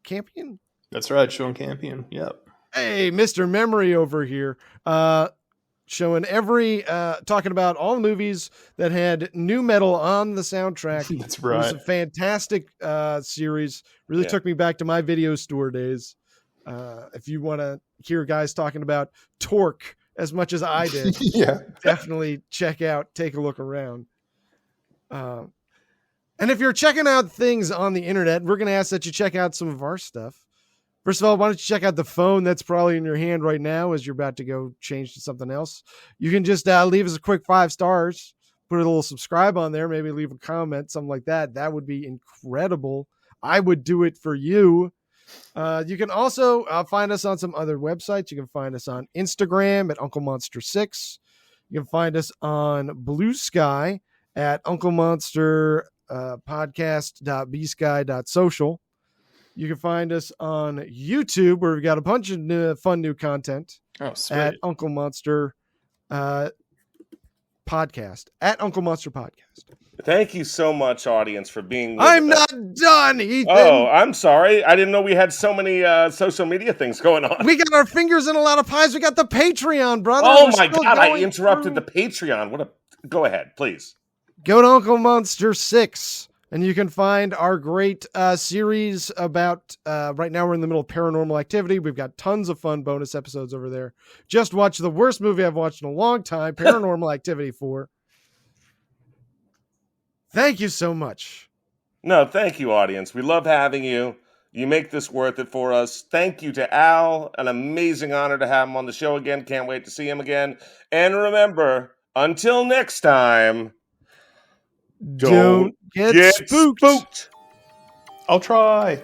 Campion. that's right, Sean Campion. Yep. Hey, Mr. Memory over here. Showing talking about all the movies that had new metal on the soundtrack. That's It was right. a fantastic series. Really Yeah. took me back to my video store days. If you want to hear guys talking about Torque as much as I did, Yeah. definitely take a look around. And if you're checking out things on the internet, we're going to ask that you check out some of our stuff. First of all, why don't you check out the phone that's probably in your hand right now as you're about to go change to something else. You can just leave us a quick 5 stars, put a little subscribe on there, maybe leave a comment, something like that. That would be incredible. I would do it for you. You can also find us on some other websites. You can find us on Instagram at Uncle Monster 6. You can find us on Blue Sky at Uncle Monster podcast.bsky.social. You can find us on YouTube where we've got a bunch of fun new content Oh, sweet. at Uncle Monster podcast at Uncle Monster podcast. Thank you so much, audience, for being with I'm us. not done, Ethan. Oh, I'm sorry. I didn't know we had so many social media things going on. We got our fingers in a lot of pies. We got the Patreon, brother. Oh We're my still God, I going interrupted through. the Patreon. Go ahead, please. Go to Uncle Monster 6 and you can find our great series about right now we're in the middle of Paranormal Activity. We've got tons of fun bonus episodes over there. Just watch the worst movie I've watched in a long time, Paranormal Activity 4. Thank you so much. No, thank you, audience. We love having you. You make this worth it for us. Thank you to Al. An amazing honor to have him on the show again. Can't wait to see him again. And remember, until next time, Don't get spooked. I'll try.